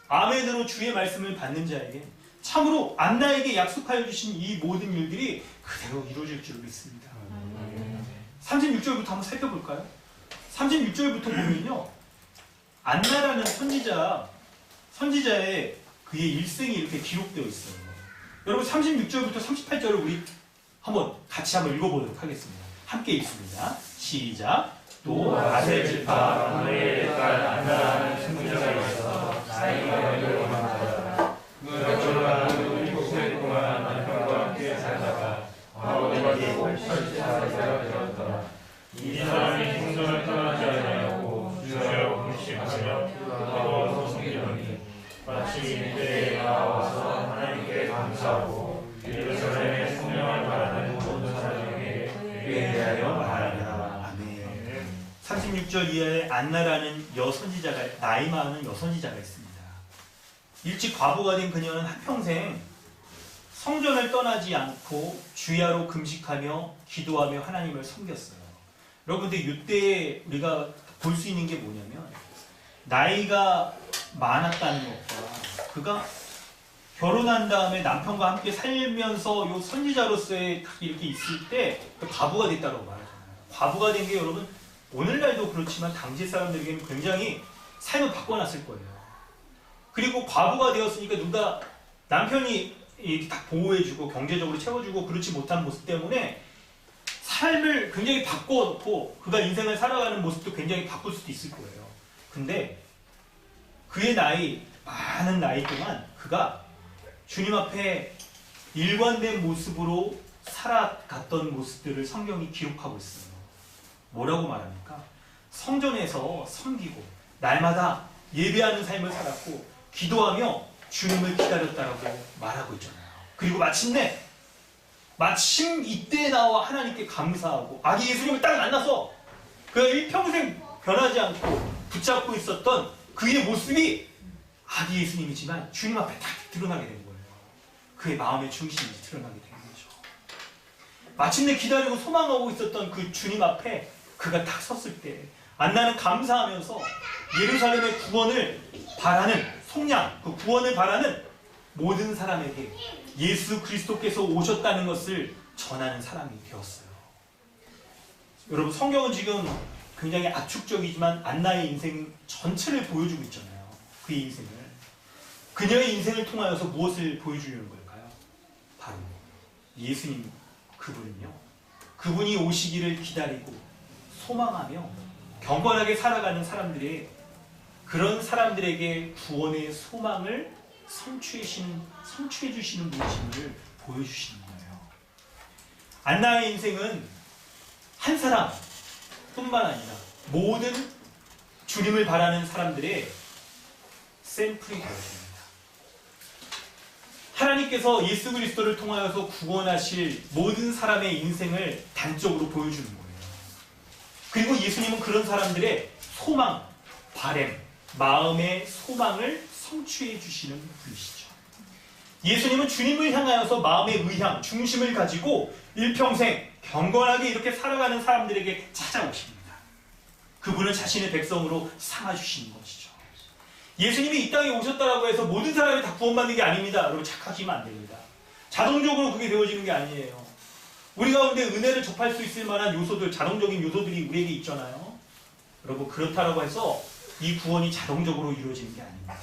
[SPEAKER 1] 아멘으로 주의 말씀을 받는 자에게 참으로 안나에게 약속하여 주신 이 모든 일들이 그대로 이루어질 줄 믿습니다. 36절부터 한번 살펴볼까요? 36절부터 보면요. 안나라는 선지자의 그의 일생이 이렇게 기록되어 있어요. 여러분 36절부터 38절을 우리 같이 한번 읽어보도록 하겠습니다. 함께 읽습니다. 시작.
[SPEAKER 4] 또 아셀 지파 노예의 딸 안나라는 승자가 있어 나이가 18 그가 결혼하고 7세 동안 남편과 함께 살다가 아버지가 되고 84세가 되었더라. 이 사람이 성전을 떠나지 아니하고 주여 금식하며 기도하고 섬기더니 마침 이때에 나와서 하나님께 감사하고 예루살렘의 성령을 바라는 모든 사람에게 그에 대하여 말하리라.
[SPEAKER 1] 36절 이하에 안나라는 나이 많은 여선지자가 있습니다. 일찍 과부가 된 그녀는 한평생 성전을 떠나지 않고 주야로 금식하며 기도하며 하나님을 섬겼어요. 여러분들 이때 우리가 볼 수 있는 게 뭐냐면 나이가 많았다는 것과 그가 결혼한 다음에 남편과 함께 살면서 요 선지자로서의 이렇게 있을 때 과부가 됐다고 말하잖아요. 과부가 된 게 여러분 오늘날도 그렇지만 당시 사람들에게는 굉장히 삶을 바꿔놨을 거예요. 그리고 과부가 되었으니까 누가 남편이 이렇게 딱 보호해주고 경제적으로 채워주고 그렇지 못한 모습 때문에 삶을 굉장히 바꿔놓고 그가 인생을 살아가는 모습도 굉장히 바꿀 수도 있을 거예요. 근데 그의 많은 나이 동안 그가 주님 앞에 일관된 모습으로 살아갔던 모습들을 성경이 기록하고 있어요. 뭐라고 말합니까? 성전에서 섬기고 날마다 예배하는 삶을 살았고 기도하며 주님을 기다렸다라고 말하고 있잖아요. 그리고 마침 이때 나와 하나님께 감사하고 아기 예수님을 딱 만나서 그가 일평생 변하지 않고 붙잡고 있었던 그의 모습이 아기 예수님이지만 주님 앞에 딱 드러나게 된 거예요. 그의 마음의 중심이 드러나게 된 거죠. 마침내 기다리고 소망하고 있었던 그 주님 앞에 그가 딱 섰을 때 안나는 감사하면서 예루살렘의 구원을 바라는 속량, 그 구원을 바라는 모든 사람에게 예수 그리스도께서 오셨다는 것을 전하는 사람이 되었어요. 여러분 성경은 지금 굉장히 압축적이지만 안나의 인생 전체를 보여주고 있잖아요. 그의 인생을. 그녀의 인생을 통하여서 무엇을 보여주려는 걸까요? 바로 예수님 그분은요. 그분이 오시기를 기다리고 소망하며 경건하게 살아가는 사람들의 그런 사람들에게 구원의 소망을 성취해 주시는 분이심을 보여주시는 거예요. 안나의 인생은 한 사람뿐만 아니라 모든 주님을 바라는 사람들의 샘플이 되었습니다. 하나님께서 예수 그리스도를 통하여서 구원하실 모든 사람의 인생을 단적으로 보여주는 거예요. 그리고 예수님은 그런 사람들의 소망, 바램, 마음의 소망을 성취해 주시는 분이시죠. 예수님은 주님을 향하여서 마음의 의향, 중심을 가지고 일평생 경건하게 이렇게 살아가는 사람들에게 찾아오십니다. 그분은 자신의 백성으로 삼아주시는 것이죠. 예수님이 이 땅에 오셨다고 해서 모든 사람이 다 구원받는 게 아닙니다. 여러분 착각하시면 안 됩니다. 자동적으로 그게 되어지는 게 아니에요. 우리 가운데 은혜를 접할 수 있을 만한 요소들, 자동적인 요소들이 우리에게 있잖아요. 여러분 그렇다고 해서 이 구원이 자동적으로 이루어지는 게 아닙니다.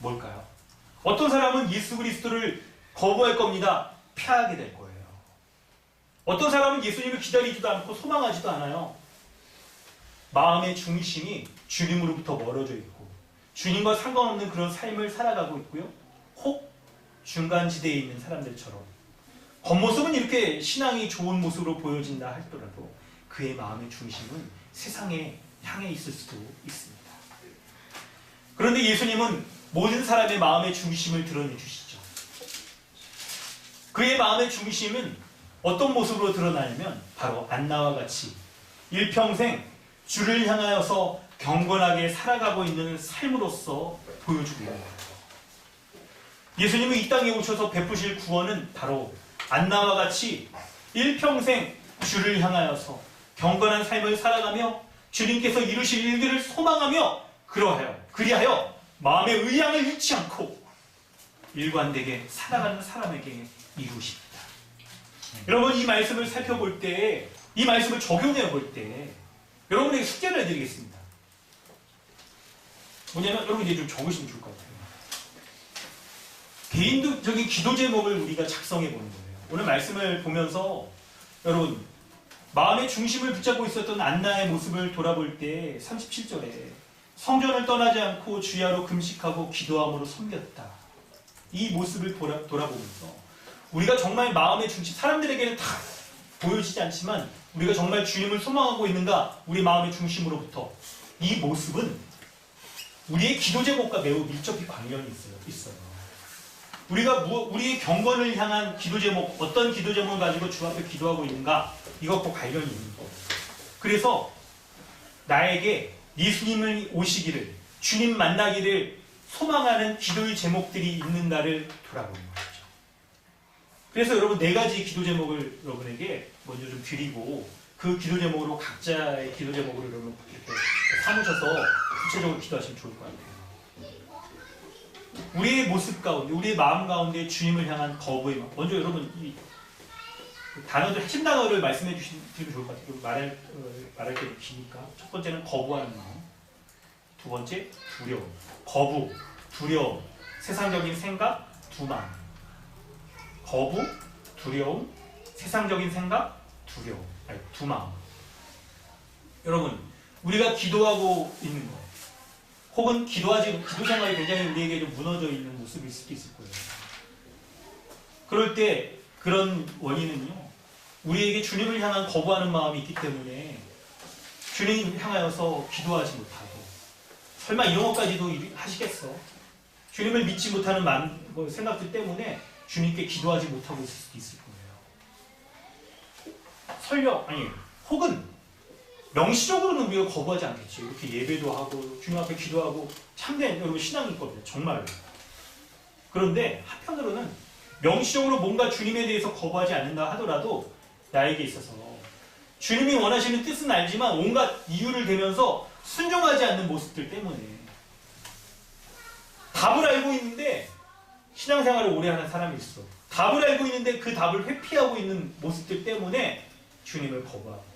[SPEAKER 1] 뭘까요? 어떤 사람은 예수 그리스도를 거부할 겁니다. 패하게 될 거예요. 어떤 사람은 예수님을 기다리지도 않고 소망하지도 않아요. 마음의 중심이 주님으로부터 멀어져 있고 주님과 상관없는 그런 삶을 살아가고 있고요. 혹 중간지대에 있는 사람들처럼 겉모습은 이렇게 신앙이 좋은 모습으로 보여진다 할지라도 그의 마음의 중심은 세상에 향해 있을 수도 있습니다. 그런데 예수님은 모든 사람의 마음의 중심을 드러내 주시죠. 그의 마음의 중심은 어떤 모습으로 드러나냐면 바로 안나와 같이 일평생 주를 향하여서 경건하게 살아가고 있는 삶으로서 보여주고 있는 거예요. 예수님은 이 땅에 오셔서 베푸실 구원은 바로 안나와 같이 일평생 주를 향하여서 경건한 삶을 살아가며 주님께서 이루실 일들을 소망하며 그리하여 마음의 의향을 잃지 않고 일관되게 살아가는 사람에게 이루십니다. 여러분 이 말씀을 살펴볼 때, 이 말씀을 적용해 볼 때 여러분에게 숙제를 해드리겠습니다. 뭐냐면 여러분 이제 좀 적으시면 좋을 것 같아요. 개인적인 기도 제목을 우리가 작성해 보는 거예요. 오늘 말씀을 보면서 여러분 마음의 중심을 붙잡고 있었던 안나의 모습을 돌아볼 때 37절에 성전을 떠나지 않고 주야로 금식하고 기도함으로 섬겼다. 이 모습을 돌아보면서 우리가 정말 마음의 중심, 사람들에게는 다 보여지지 않지만 우리가 정말 주님을 소망하고 있는가, 우리 마음의 중심으로부터 이 모습은 우리의 기도 제목과 매우 밀접히 관련이 있어요. 우리의 경건을 향한 기도 제목, 어떤 기도 제목을 가지고 주 앞에 기도하고 있는가, 이것과 관련이 있는 거예요. 그래서 나에게 예수님을 오시기를, 주님 만나기를 소망하는 기도의 제목들이 있는가를 돌아보는 거죠. 그래서 여러분 4가지 기도 제목을 여러분에게 먼저 좀 드리고 그 기도 제목으로 각자의 기도 제목을 여러분 이렇게 삼으셔서 구체적으로 기도하시면 좋을 것 같아요. 우리의 모습 가운데, 우리의 마음 가운데 주님을 향한 거부의 마음. 먼저 여러분 이 단어들, 핵심 단어를 말씀해 주시면 좋을 것 같아요. 말할 때 기니까. 첫 번째는 거부하는 마음. 두 번째 두려움. 거부, 두려움, 세상적인 생각, 두 마음. 거부, 두려움, 세상적인 생각, 두려움. 아니, 두 마음. 여러분, 우리가 기도하고 있는 거, 혹은 기도 생활이 굉장히 우리에게 좀 무너져 있는 모습일 수도 있을 거예요. 그럴 때 그런 원인은요, 우리에게 주님을 향한 거부하는 마음이 있기 때문에 주님을 향하여서 기도하지 못하고, 설마 이런 것까지도 하시겠어? 주님을 믿지 못하는 생각들 때문에 주님께 기도하지 못하고 있을 수도 있을 거예요. 혹은 명시적으로는 우리가 거부하지 않겠죠. 이렇게 예배도 하고 주님 앞에 기도하고 참된 여러분 신앙이 있거든요. 정말로. 그런데 한편으로는 명시적으로 뭔가 주님에 대해서 거부하지 않는다 하더라도 나에게 있어서 주님이 원하시는 뜻은 알지만 온갖 이유를 대면서 순종하지 않는 모습들 때문에 답을 알고 있는데 신앙생활을 오래 하는 사람이 있어. 답을 알고 있는데 그 답을 회피하고 있는 모습들 때문에 주님을 거부하고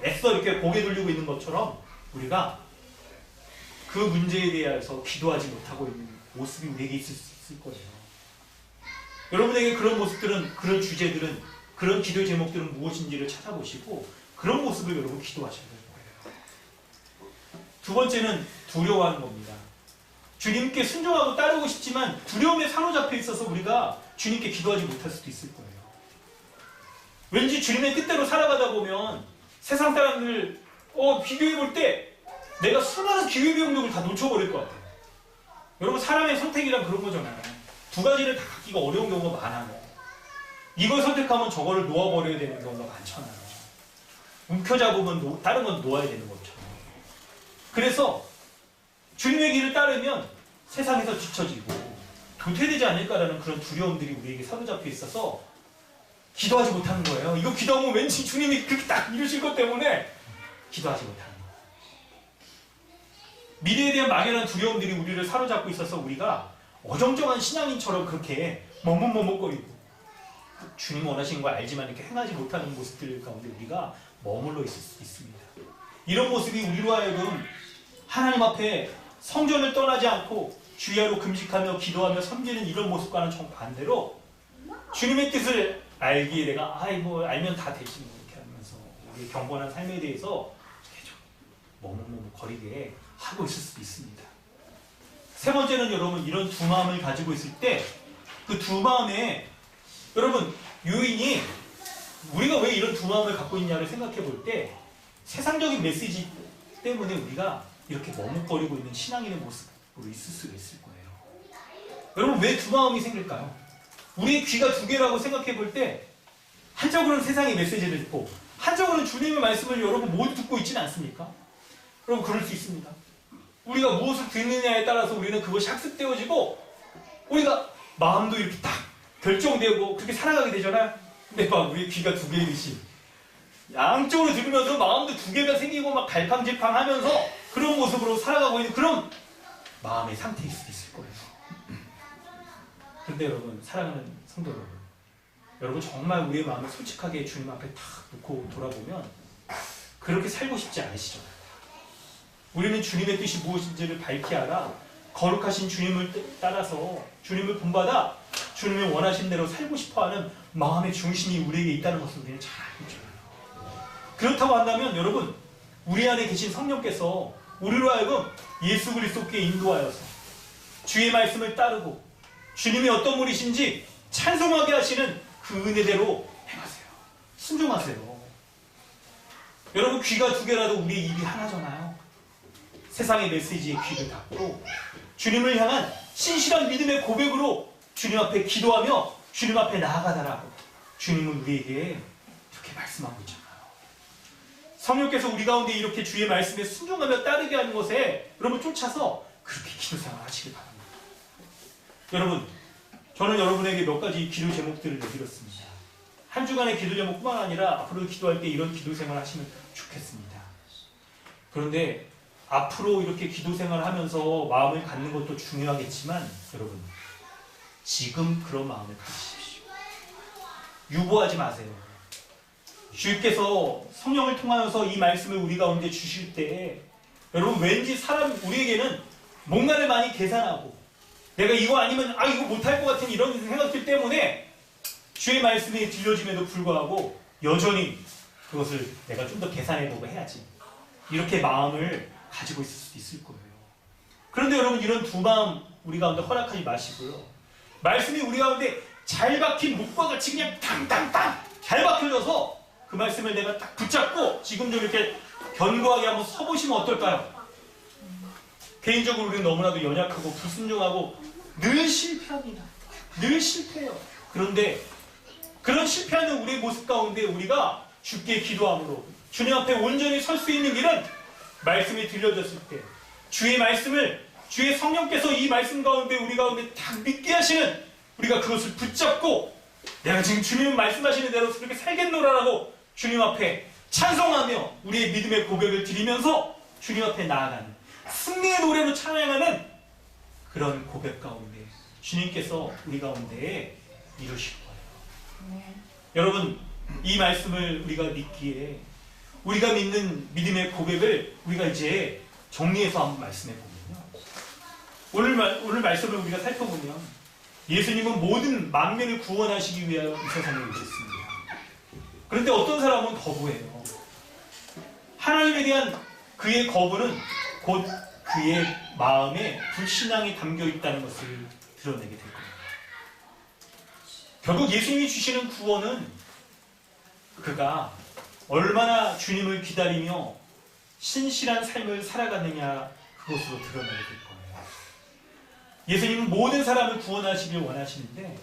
[SPEAKER 1] 애써 이렇게 고개 돌리고 있는 것처럼 우리가 그 문제에 대해서 기도하지 못하고 있는 모습이 우리에게 있을 수 있을 거예요. 여러분에게 그런 모습들은, 그런 주제들은, 그런 기도의 제목들은 무엇인지를 찾아보시고 그런 모습을 여러분 기도하셔야 될 거예요. 두 번째는 두려워하는 겁니다. 주님께 순종하고 따르고 싶지만 두려움에 사로잡혀 있어서 우리가 주님께 기도하지 못할 수도 있을 거예요. 왠지 주님의 뜻대로 살아가다 보면 세상 사람들 비교해 볼 때 내가 수많은 기회비 용력을 다 놓쳐버릴 것 같아요. 여러분, 사람의 선택이란 그런 거잖아요. 두 가지를 다 갖기가 어려운 경우가 많아요. 이걸 선택하면 저거를 놓아버려야 되는 경우가 많잖아요. 움켜잡으면 다른 건 놓아야 되는 것처럼. 그래서 주님의 길을 따르면 세상에서 뒤처지고 도태되지 않을까라는 그런 두려움들이 우리에게 사로잡혀 있어서 기도하지 못하는 거예요. 이거 기도하면 왠지 주님이 그렇게 딱 이루실 것 때문에 기도하지 못하는 거예요. 미래에 대한 막연한 두려움들이 우리를 사로잡고 있어서 우리가 어정쩡한 신앙인처럼 그렇게 머뭇머뭇거리고 주님 원하시는 걸 알지만 이렇게 행하지 못하는 모습들 가운데 우리가 머물러 있을 수 있습니다. 이런 모습이 우리로 하여금 하나님 앞에 성전을 떠나지 않고 주야로 금식하며 기도하며 섬기는 이런 모습과는 정반대로 주님의 뜻을 알기에 내가 알면 다 되지 뭐 이렇게 하면서 우리의 경건한 삶에 대해서 계속 머뭇머뭇거리게 하고 있을 수도 있습니다. 세 번째는 여러분, 이런 두 마음을 가지고 있을 때 그 두 마음에 여러분 요인이 우리가 왜 이런 두 마음을 갖고 있냐를 생각해 볼 때 세상적인 메시지 때문에 우리가 이렇게 머뭇거리고 있는 신앙인의 모습으로 있을 수가 있을 거예요. 여러분, 왜 두 마음이 생길까요? 우리의 귀가 두 개라고 생각해 볼 때 한쪽으로는 세상의 메시지를 듣고 한쪽으로는 주님의 말씀을 여러분 모두 듣고 있지는 않습니까? 여러분, 그럴 수 있습니다. 우리가 무엇을 듣느냐에 따라서 우리는 그것이 학습되어지고 우리가 마음도 이렇게 딱 결정되고 그렇게 살아가게 되잖아요. 근데 막 우리 귀가 두 개이듯이 양쪽으로 들으면서 마음도 두 개가 생기고 막 갈팡질팡하면서 그런 모습으로 살아가고 있는 그런 마음의 상태일 수도 있을 거예요. 그런데 여러분, 사랑하는 성도 여러분, 정말 우리의 마음을 솔직하게 주님 앞에 탁 놓고 돌아보면 그렇게 살고 싶지 않으시죠? 우리는 주님의 뜻이 무엇인지를 밝히 알아 거룩하신 주님을 따라서 주님을 본받아 주님의 원하신 대로 살고 싶어하는 마음의 중심이 우리에게 있다는 것을 우리는 잘 알고 있잖아요. 그렇다고 한다면 여러분, 우리 안에 계신 성령께서 우리로 하여금 예수 그리스도께 인도하여서 주의 말씀을 따르고 주님이 어떤 분이신지 찬송하게 하시는 그 은혜대로 행하세요. 순종하세요. 여러분, 귀가 두 개라도 우리의 입이 하나잖아요. 세상의 메시지에 귀를 닫고 주님을 향한 신실한 믿음의 고백으로 주님 앞에 기도하며 주님 앞에 나아가다라고 주님은 우리에게 이렇게 말씀하고 있잖아요. 성령께서 우리 가운데 이렇게 주의 말씀에 순종하며 따르게 하는 것에 여러분 쫓아서 그렇게 기도 생활 하시길 바랍니다. 여러분, 저는 여러분에게 몇 가지 기도 제목들을 내드렸습니다. 한 주간의 기도 제목뿐만 아니라 앞으로 기도할 때 이런 기도 생활 하시면 좋겠습니다. 그런데 앞으로 이렇게 기도 생활을 하면서 마음을 갖는 것도 중요하겠지만 여러분, 지금 그런 마음을 가지십시오. 유보하지 마세요. 주께서 성령을 통하여서 이 말씀을 우리 가운데 주실 때 여러분, 왠지 우리에게는 뭔가를 많이 계산하고 내가 이거 아니면 이거 못할 것 같은 이런 생각들 때문에 주의 말씀이 들려짐에도 불구하고 여전히 그것을 내가 좀 더 계산해보고 해야지 이렇게 마음을 가지고 있을 수도 있을 거예요. 그런데 여러분, 이런 두 마음 우리 가운데 허락하지 마시고요. 말씀이 우리 가운데 잘 박힌 목과 같이 그냥 탕탕탕 잘 박혀져서 그 말씀을 내가 딱 붙잡고 지금 좀 이렇게 견고하게 한번 서보시면 어떨까요? 개인적으로 우리는 너무나도 연약하고 불순종하고 늘 실패합니다. 늘 실패해요. 그런데 그런 실패하는 우리의 모습 가운데 우리가 주께 기도함으로 주님 앞에 온전히 설 수 있는 길은 말씀이 들려졌을 때 주의 말씀을 주의 성령께서 이 말씀 가운데 우리 가운데 딱 믿게 하시는 우리가 그것을 붙잡고 내가 지금 주님 말씀하시는 대로 그렇게 살겠노라라고 주님 앞에 찬송하며 우리의 믿음의 고백을 드리면서 주님 앞에 나아가는 승리의 노래로 찬양하는 그런 고백 가운데 주님께서 우리 가운데에 이루실 거예요. 여러분, 이 말씀을 우리가 믿기에 우리가 믿는 믿음의 고백을 우리가 이제 정리해서 한번 말씀해 보면요. 오늘 말씀을 우리가 살펴보면 예수님은 모든 만민을 구원하시기 위하여 이 세상에 오셨습니다. 그런데 어떤 사람은 거부해요. 하나님에 대한 그의 거부는 곧 그의 마음에 불신앙이 담겨 있다는 것을 드러내게 될 겁니다. 결국 예수님이 주시는 구원은 그가 얼마나 주님을 기다리며 신실한 삶을 살아갔느냐 그것으로 드러나게 될 거예요. 예수님은 모든 사람을 구원하시길 원하시는데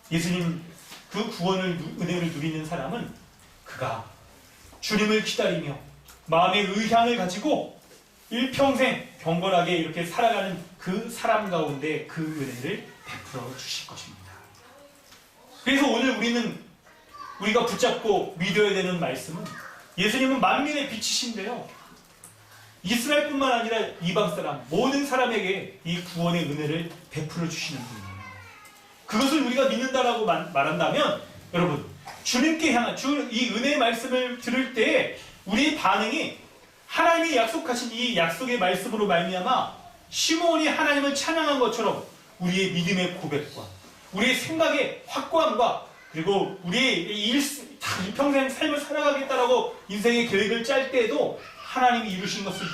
[SPEAKER 1] 예수님 그 구원을 은혜를 누리는 사람은 그가 주님을 기다리며 마음의 의향을 가지고 일평생 경건하게 이렇게 살아가는 그 사람 가운데 그 은혜를 베풀어 주실 것입니다. 그래서 오늘 우리가 붙잡고 믿어야 되는 말씀은 예수님은 만민의 빛이신데요. 이스라엘뿐만 아니라 이방 사람, 모든 사람에게 이 구원의 은혜를 베풀어 주시는 분이에요. 그것을 우리가 믿는다라고 말한다면 여러분, 주님께 향한 이 은혜의 말씀을 들을 때 우리의 반응이 하나님이 약속하신 이 약속의 말씀으로 말미암아 시므온이 하나님을 찬양한 것처럼 우리의 믿음의 고백과 우리의 생각의 확고함과 그리고 우리의 일평생 삶을 살아가겠다라고 인생의 계획을 짤 때에도 하나님이 이루신 것을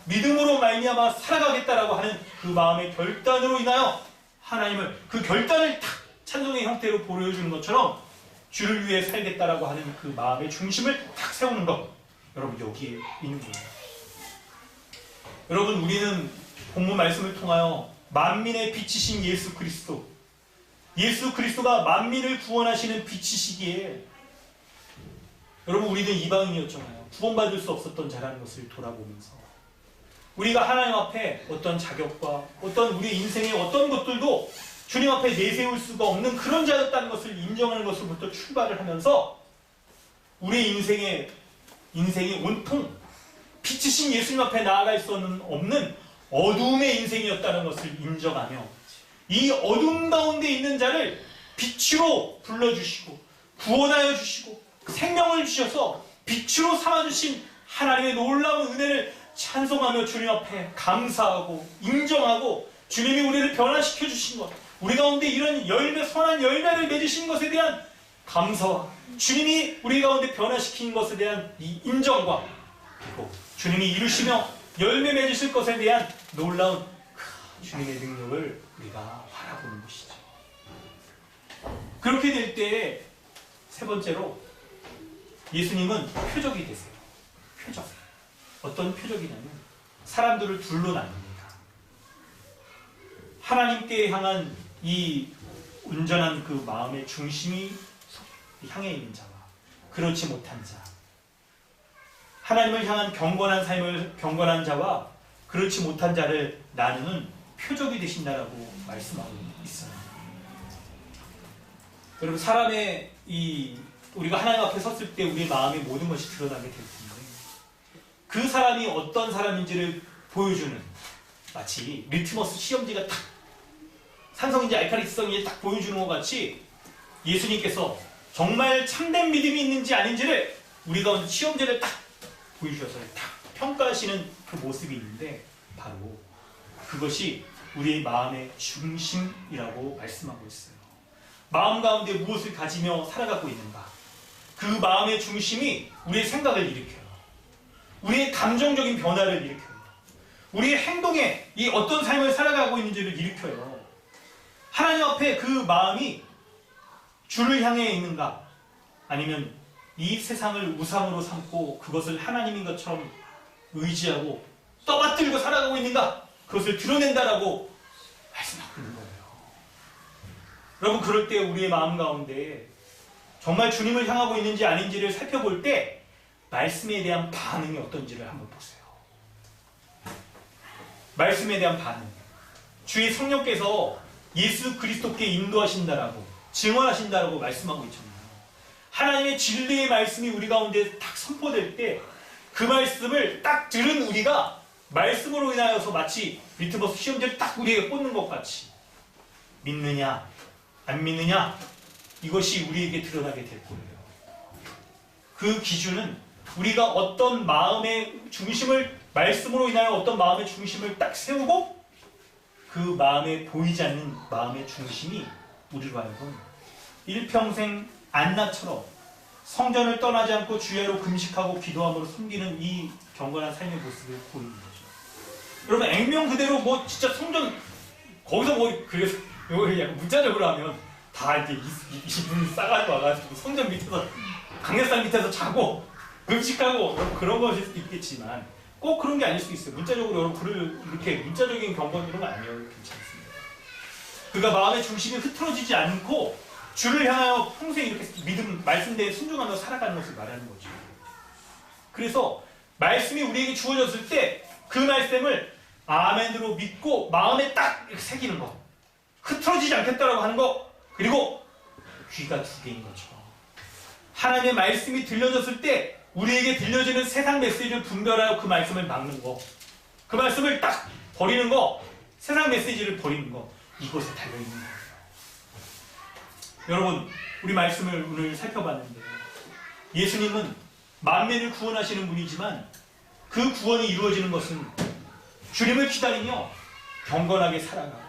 [SPEAKER 1] 믿음으로 말미암아 살아가겠다라고 하는 그 마음의 결단으로 인하여 하나님을 그 결단을 탁 찬송의 형태로 보여주는 것처럼 주를 위해 살겠다라고 하는 그 마음의 중심을 탁 세우는 것, 여러분 여기에 있는 거예요. 여러분, 우리는 본문 말씀을 통하여 만민의 빛이신 예수 그리스도가 만민을 구원하시는 빛이시기에 여러분, 우리는 이방인이었잖아요. 구원받을 수 없었던 자라는 것을 돌아보면서 우리가 하나님 앞에 어떤 자격과 어떤 우리 인생의 어떤 것들도 주님 앞에 내세울 수가 없는 그런 자였다는 것을 인정하는 것으로부터 출발을 하면서 우리의 인생이 온통 빛이신 예수님 앞에 나아갈 수는 없는 어두움의 인생이었다는 것을 인정하며 이 어둠 가운데 있는 자를 빛으로 불러주시고 구원하여 주시고 생명을 주셔서 빛으로 삼아주신 하나님의 놀라운 은혜를 찬송하며 주님 앞에 감사하고 인정하고 주님이 우리를 변화시켜 주신 것, 우리 가운데 이런 선한 열매를 맺으신 것에 대한 감사와 주님이 우리 가운데 변화시킨 것에 대한 이 인정과 그리고 주님이 이루시며 열매 맺으실 것에 대한 놀라운 주님의 능력을 우리가 바라보는 것이죠. 그렇게 될 때 세 번째로 예수님은 표적이 되세요. 표적. 어떤 표적이냐면 사람들을 둘로 나눕니다. 하나님께 향한 이 온전한 그 마음의 중심이 향해 있는 자와 그렇지 못한 자, 하나님을 향한 경건한 자와 그렇지 못한 자를 나누는 표적이 되신다라고 말씀하고 있어요. 여러분, 우리가 하나님 앞에 섰을 때 우리의 마음의 모든 것이 드러나게 될 텐데 그 사람이 어떤 사람인지를 보여주는, 마치 리트머스 시험지가 딱 산성인지 알칼리성인지 딱 보여주는 것 같이 예수님께서 정말 참된 믿음이 있는지 아닌지를 우리 가운데 시험지를 딱 보여주셔서 딱 평가하시는 그 모습이 있는데 바로 그것이 우리의 마음의 중심이라고 말씀하고 있어요. 마음 가운데 무엇을 가지며 살아가고 있는가, 그 마음의 중심이 우리의 생각을 일으켜요. 우리의 감정적인 변화를 일으켜요. 우리의 행동에 이 어떤 삶을 살아가고 있는지를 일으켜요. 하나님 앞에 그 마음이 주를 향해 있는가, 아니면 이 세상을 우상으로 삼고 그것을 하나님인 것처럼 의지하고 떠받들고 살아가고 있는가, 그것을 드러낸다라고 말씀하고 있는 거예요. 여러분, 그럴 때 우리의 마음 가운데 정말 주님을 향하고 있는지 아닌지를 살펴볼 때 말씀에 대한 반응이 어떤지를 한번 보세요. 말씀에 대한 반응. 주의 성령께서 예수 그리스도께 인도하신다라고, 증언하신다라고 말씀하고 있잖아요. 하나님의 진리의 말씀이 우리 가운데 딱 선포될 때 그 말씀을 딱 들은 우리가 말씀으로 인하여서 마치 리트머스 시험지를 딱 우리에게 꽂는 것 같이 믿느냐 안 믿느냐, 이것이 우리에게 드러나게 될 거예요. 그 기준은 우리가 어떤 마음의 중심을, 말씀으로 인하여 어떤 마음의 중심을 딱 세우고 그 마음에 보이지 않는 마음의 중심이 우리로 하여금 일평생 안나처럼 성전을 떠나지 않고 주야로 금식하고 기도함으로 섬기는 이 경건한 삶의 모습을 보이는 거죠. 여러분 액면 그대로 뭐 진짜 성전 거기서 뭐 그래서 약간 문자적으로 하면 다 이렇게 이분 싸가지고 와가지고 성전 밑에서 강력산 밑에서 자고 금식하고 그런 것일 수도 있겠지만 꼭 그런 게 아닐 수 있어요. 문자적으로 여러분 글을 이렇게 문자적인 경건 이런 거 아니에요. 괜찮습니다. 그가 마음의 중심이 흐트러지지 않고 주를 향하여 평생 이렇게 말씀대에 순종하며 살아가는 것을 말하는 거죠. 그래서 말씀이 우리에게 주어졌을 때 그 말씀을 아멘으로 믿고 마음에 딱 이렇게 새기는 것, 흐트러지지 않겠다라고 하는 것, 그리고 귀가 두 개인 거죠. 하나님의 말씀이 들려졌을 때 우리에게 들려지는 세상 메시지를 분별하여 그 말씀을 막는 거, 그 말씀을 딱 버리는 거, 세상 메시지를 버리는 거, 이것에 달려있는 거예요. 여러분, 우리 말씀을 오늘 살펴봤는데 예수님은 만민을 구원하시는 분이지만 그 구원이 이루어지는 것은 주님을 기다리며 경건하게 살아가고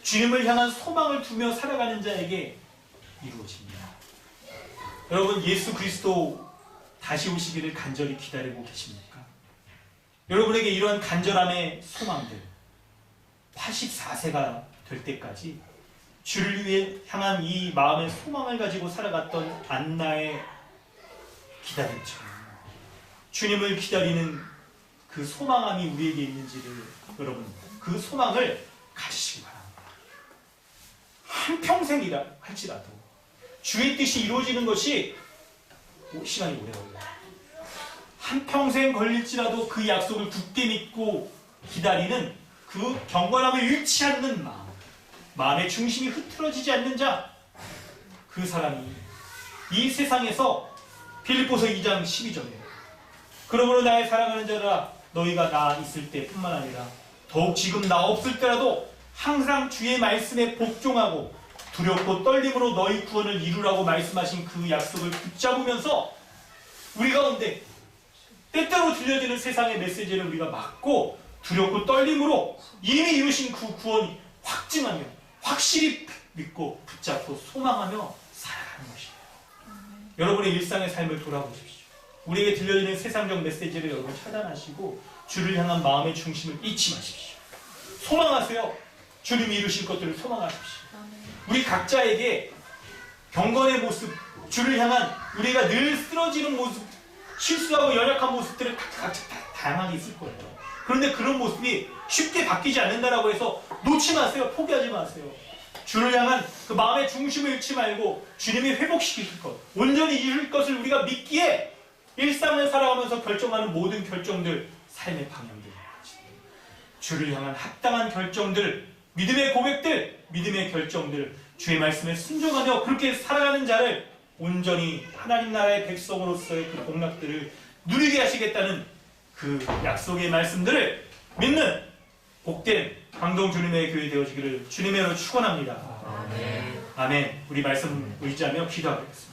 [SPEAKER 1] 주님을 향한 소망을 두며 살아가는 자에게 이루어집니다. 여러분, 예수 그리스도 다시 오시기를 간절히 기다리고 계십니까? 여러분에게 이러한 간절함의 소망들, 84세가 될 때까지 주를 위해 향한 이 마음의 소망을 가지고 살아갔던 안나의 기다림처럼 주님을 기다리는 그 소망함이 우리에게 있는지를 여러분 그 소망을 가지시기 바랍니다. 한평생이라 할지라도 주의 뜻이 이루어지는 것이 시간이 오래 걸려요. 한평생 걸릴지라도 그 약속을 굳게 믿고 기다리는 그 경건함을 잃지 않는 마음, 마음의 중심이 흐트러지지 않는 자, 그 사람이 이 세상에서 빌립보서 2장 12절에 그러므로 나의 사랑하는 자들아 너희가 나 있을 때뿐만 아니라 더욱 지금 나 없을 때라도 항상 주의 말씀에 복종하고 두렵고 떨림으로 너희 구원을 이루라고 말씀하신 그 약속을 붙잡으면서 우리 가운데 때때로 들려지는 세상의 메시지를 우리가 막고 두렵고 떨림으로 이미 이루신 그 구원이 확증하며 확실히 믿고 붙잡고 소망하며 살아가는 것이에요. 여러분의 일상의 삶을 돌아보십시오. 우리에게 들려지는 세상적 메시지를 여러분 차단하시고 주를 향한 마음의 중심을 잊지 마십시오. 소망하세요. 주님이 이루실 것들을 소망하십시오. 우리 각자에게 경건의 모습, 주를 향한 우리가 늘 쓰러지는 모습, 실수하고 연약한 모습들을 각자 다양하게 있을 거예요. 그런데 그런 모습이 쉽게 바뀌지 않는다라고 해서 놓지 마세요. 포기하지 마세요. 주를 향한 그 마음의 중심을 잃지 말고 주님이 회복시키실 것, 온전히 이룰 것을 우리가 믿기에 일상을 살아가면서 결정하는 모든 결정들, 삶의 방향들, 주를 향한 합당한 결정들, 믿음의 고백들, 믿음의 결정들, 주의 말씀에 순종하며 그렇게 살아가는 자를 온전히 하나님 나라의 백성으로서의 그 복락들을 누리게 하시겠다는 그 약속의 말씀들을 믿는 복된 강동 주님의 교회 되어지기를 주님의 이름으로 축원합니다. 아멘. 아멘. 우리 말씀 의지하며 기도하겠습니다.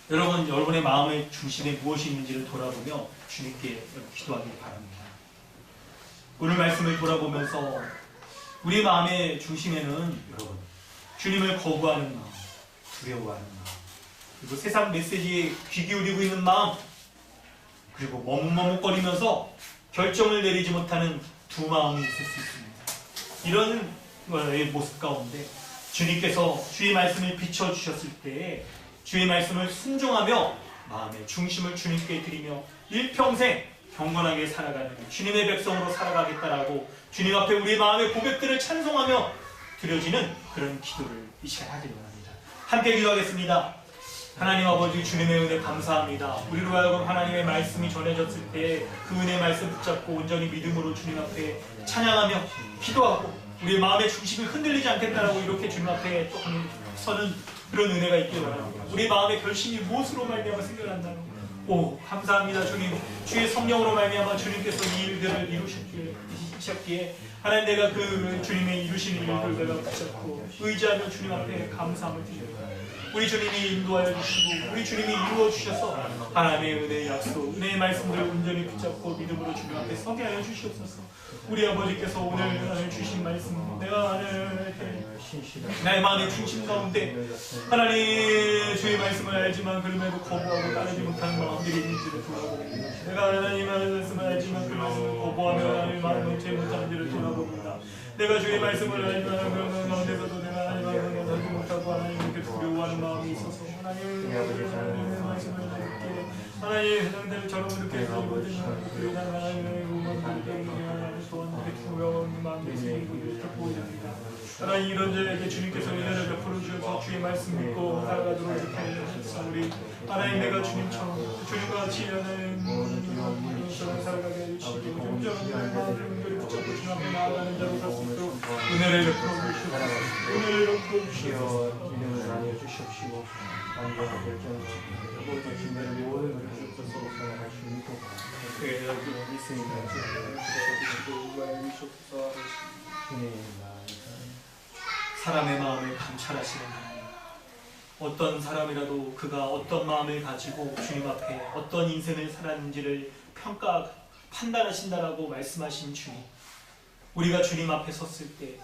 [SPEAKER 1] 여러분, 여러분의 마음의 중심에 무엇이 있는지를 돌아보며 주님께 기도하길 바랍니다. 오늘 말씀을 돌아보면서 우리 마음의 중심에는 여러분 주님을 거부하는 마음, 두려워하는 마음, 그리고 세상 메시지에 귀 기울이고 있는 마음, 그리고 머뭇머뭇거리면서 결정을 내리지 못하는 두 마음이 있을 수 있습니다. 이런 모습 가운데 주님께서 주의 말씀을 비춰주셨을 때에 주의 말씀을 순종하며 마음의 중심을 주님께 드리며 일평생 경건하게 살아가는 주님의 백성으로 살아가겠다라고 주님 앞에 우리의 마음의 고백들을 찬송하며 드려지는 그런 기도를 이 시간 하기 원합니다. 함께 기도하겠습니다. 하나님 아버지, 주님의 은혜 감사합니다. 우리로 하여금 하나님의 말씀이 전해졌을 때 그 은혜의 말씀 붙잡고 온전히 믿음으로 주님 앞에 찬양하며 기도하고 우리의 마음의 중심이 흔들리지 않겠다라고 이렇게 주님 앞에 또 서는 그런 은혜가 있기를 바랍니다. 우리 마음의 결심이 무엇으로 말미암아 생겨난다는 오, 감사합니다. 주님, 주의 성령으로 말미암아 주님께서 이 일들을 이루셨기에 하나님, 내가 그 주님의 이루시는 일들 내가 붙잡고 의지하며 주님 앞에 감사함을 드립니다. 우리 주님이 인도하여 주시고 우리 주님이 이루어 주셔서 하나님의 은혜의 약속, 은혜의 말씀들을 온전히 붙잡고 믿음으로 주님 앞에 서게 하여 주시옵소서. 우리 아버지께서 오늘 주신 말씀, 내가 나의 마음의 중심 가운데 하나님 주의 말씀을 알지만 그럼에도 거부하고 따르지 못하는 마음들이 있는지를 돌아봅니다. 내가 하나님의 말씀을 알지만 그 말씀을 거부하며 하나님의 마음을 놓지 못하는지를 돌아봅니다. 내가 주의 말씀을 알지만 그런 가운데서도 내가 하나님의 말씀을 알지 못하고 하나님께 두려워하는 마음이 있어서 하나님의 말씀을 이렇게 하나님 세상대를 저런 이렇게 해서 하나님의 음악을 때문에 하나님 또한 이렇게 두려워하는 마음이 이렇게 보입니다. 하나님 이런 자에게 주님께서 은혜를 베풀어 주셔서 주의 말씀 믿고 살아가도록 이렇게 하셔서 우리 하나님 내가 주님처럼 주님과 같이 하나님 저런 살아가게 해주시고 좀 저런 마음을 은혜를 붙잡고 주님 앞에 나아가는 자로 살 수 있도록 은혜를 베풀어 주시옵소서. 은혜를 베풀어 주시옵소서.
[SPEAKER 4] 이름을 나뉘어 주시옵시고 남자가 결정하시고 모든 진대를 모든 것을 주셔서 살아갈 수 있고 있으니까
[SPEAKER 1] 사람의 마음을 감찰하시는 하나님, 어떤 사람이라도 그가 어떤 마음을 가지고 주님 앞에 어떤 인생을 살았는지를 평가 판단하신다라고 말씀하신 주님, 우리가 주님 앞에 섰을 때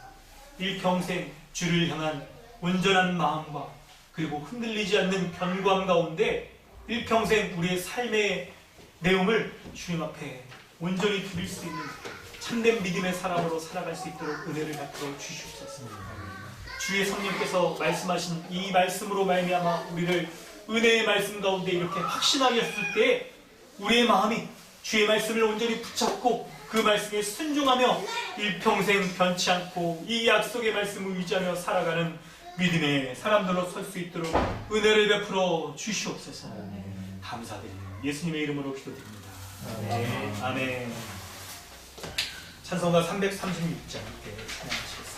[SPEAKER 1] 일평생 주를 향한 온전한 마음과 그리고 흔들리지 않는 견고함 가운데 일평생 우리의 삶의 내용을 주님 앞에 온전히 드릴 수 있는 참된 믿음의 사람으로 살아갈 수 있도록 은혜를 베풀어 주시옵소서. 주의 성령께서 말씀하신 이 말씀으로 말미암아 우리를 은혜의 말씀 가운데 이렇게 확신하게 했을 때 우리의 마음이 주의 말씀을 온전히 붙잡고 그 말씀에 순종하며 일평생 변치 않고 이 약속의 말씀을 유지하며 살아가는 믿음의 사람들로 설 수 있도록 은혜를 베풀어 주시옵소서. 감사드립니다. 예수님의 이름으로 기도드립니다. 아멘. 아멘. 찬송가 336장 찬양하시겠습니다.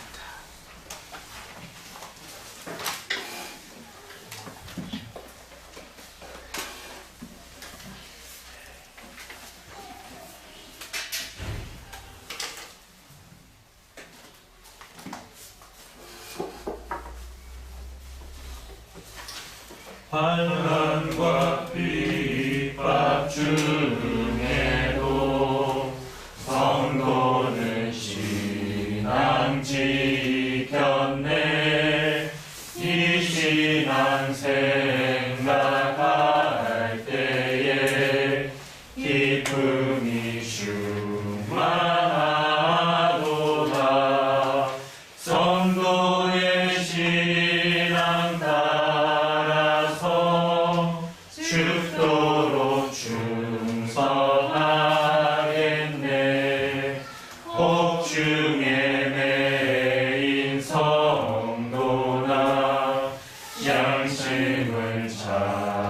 [SPEAKER 4] 환난과 핍박 중에도 성도는 신앙 지켰네. 이 신앙 생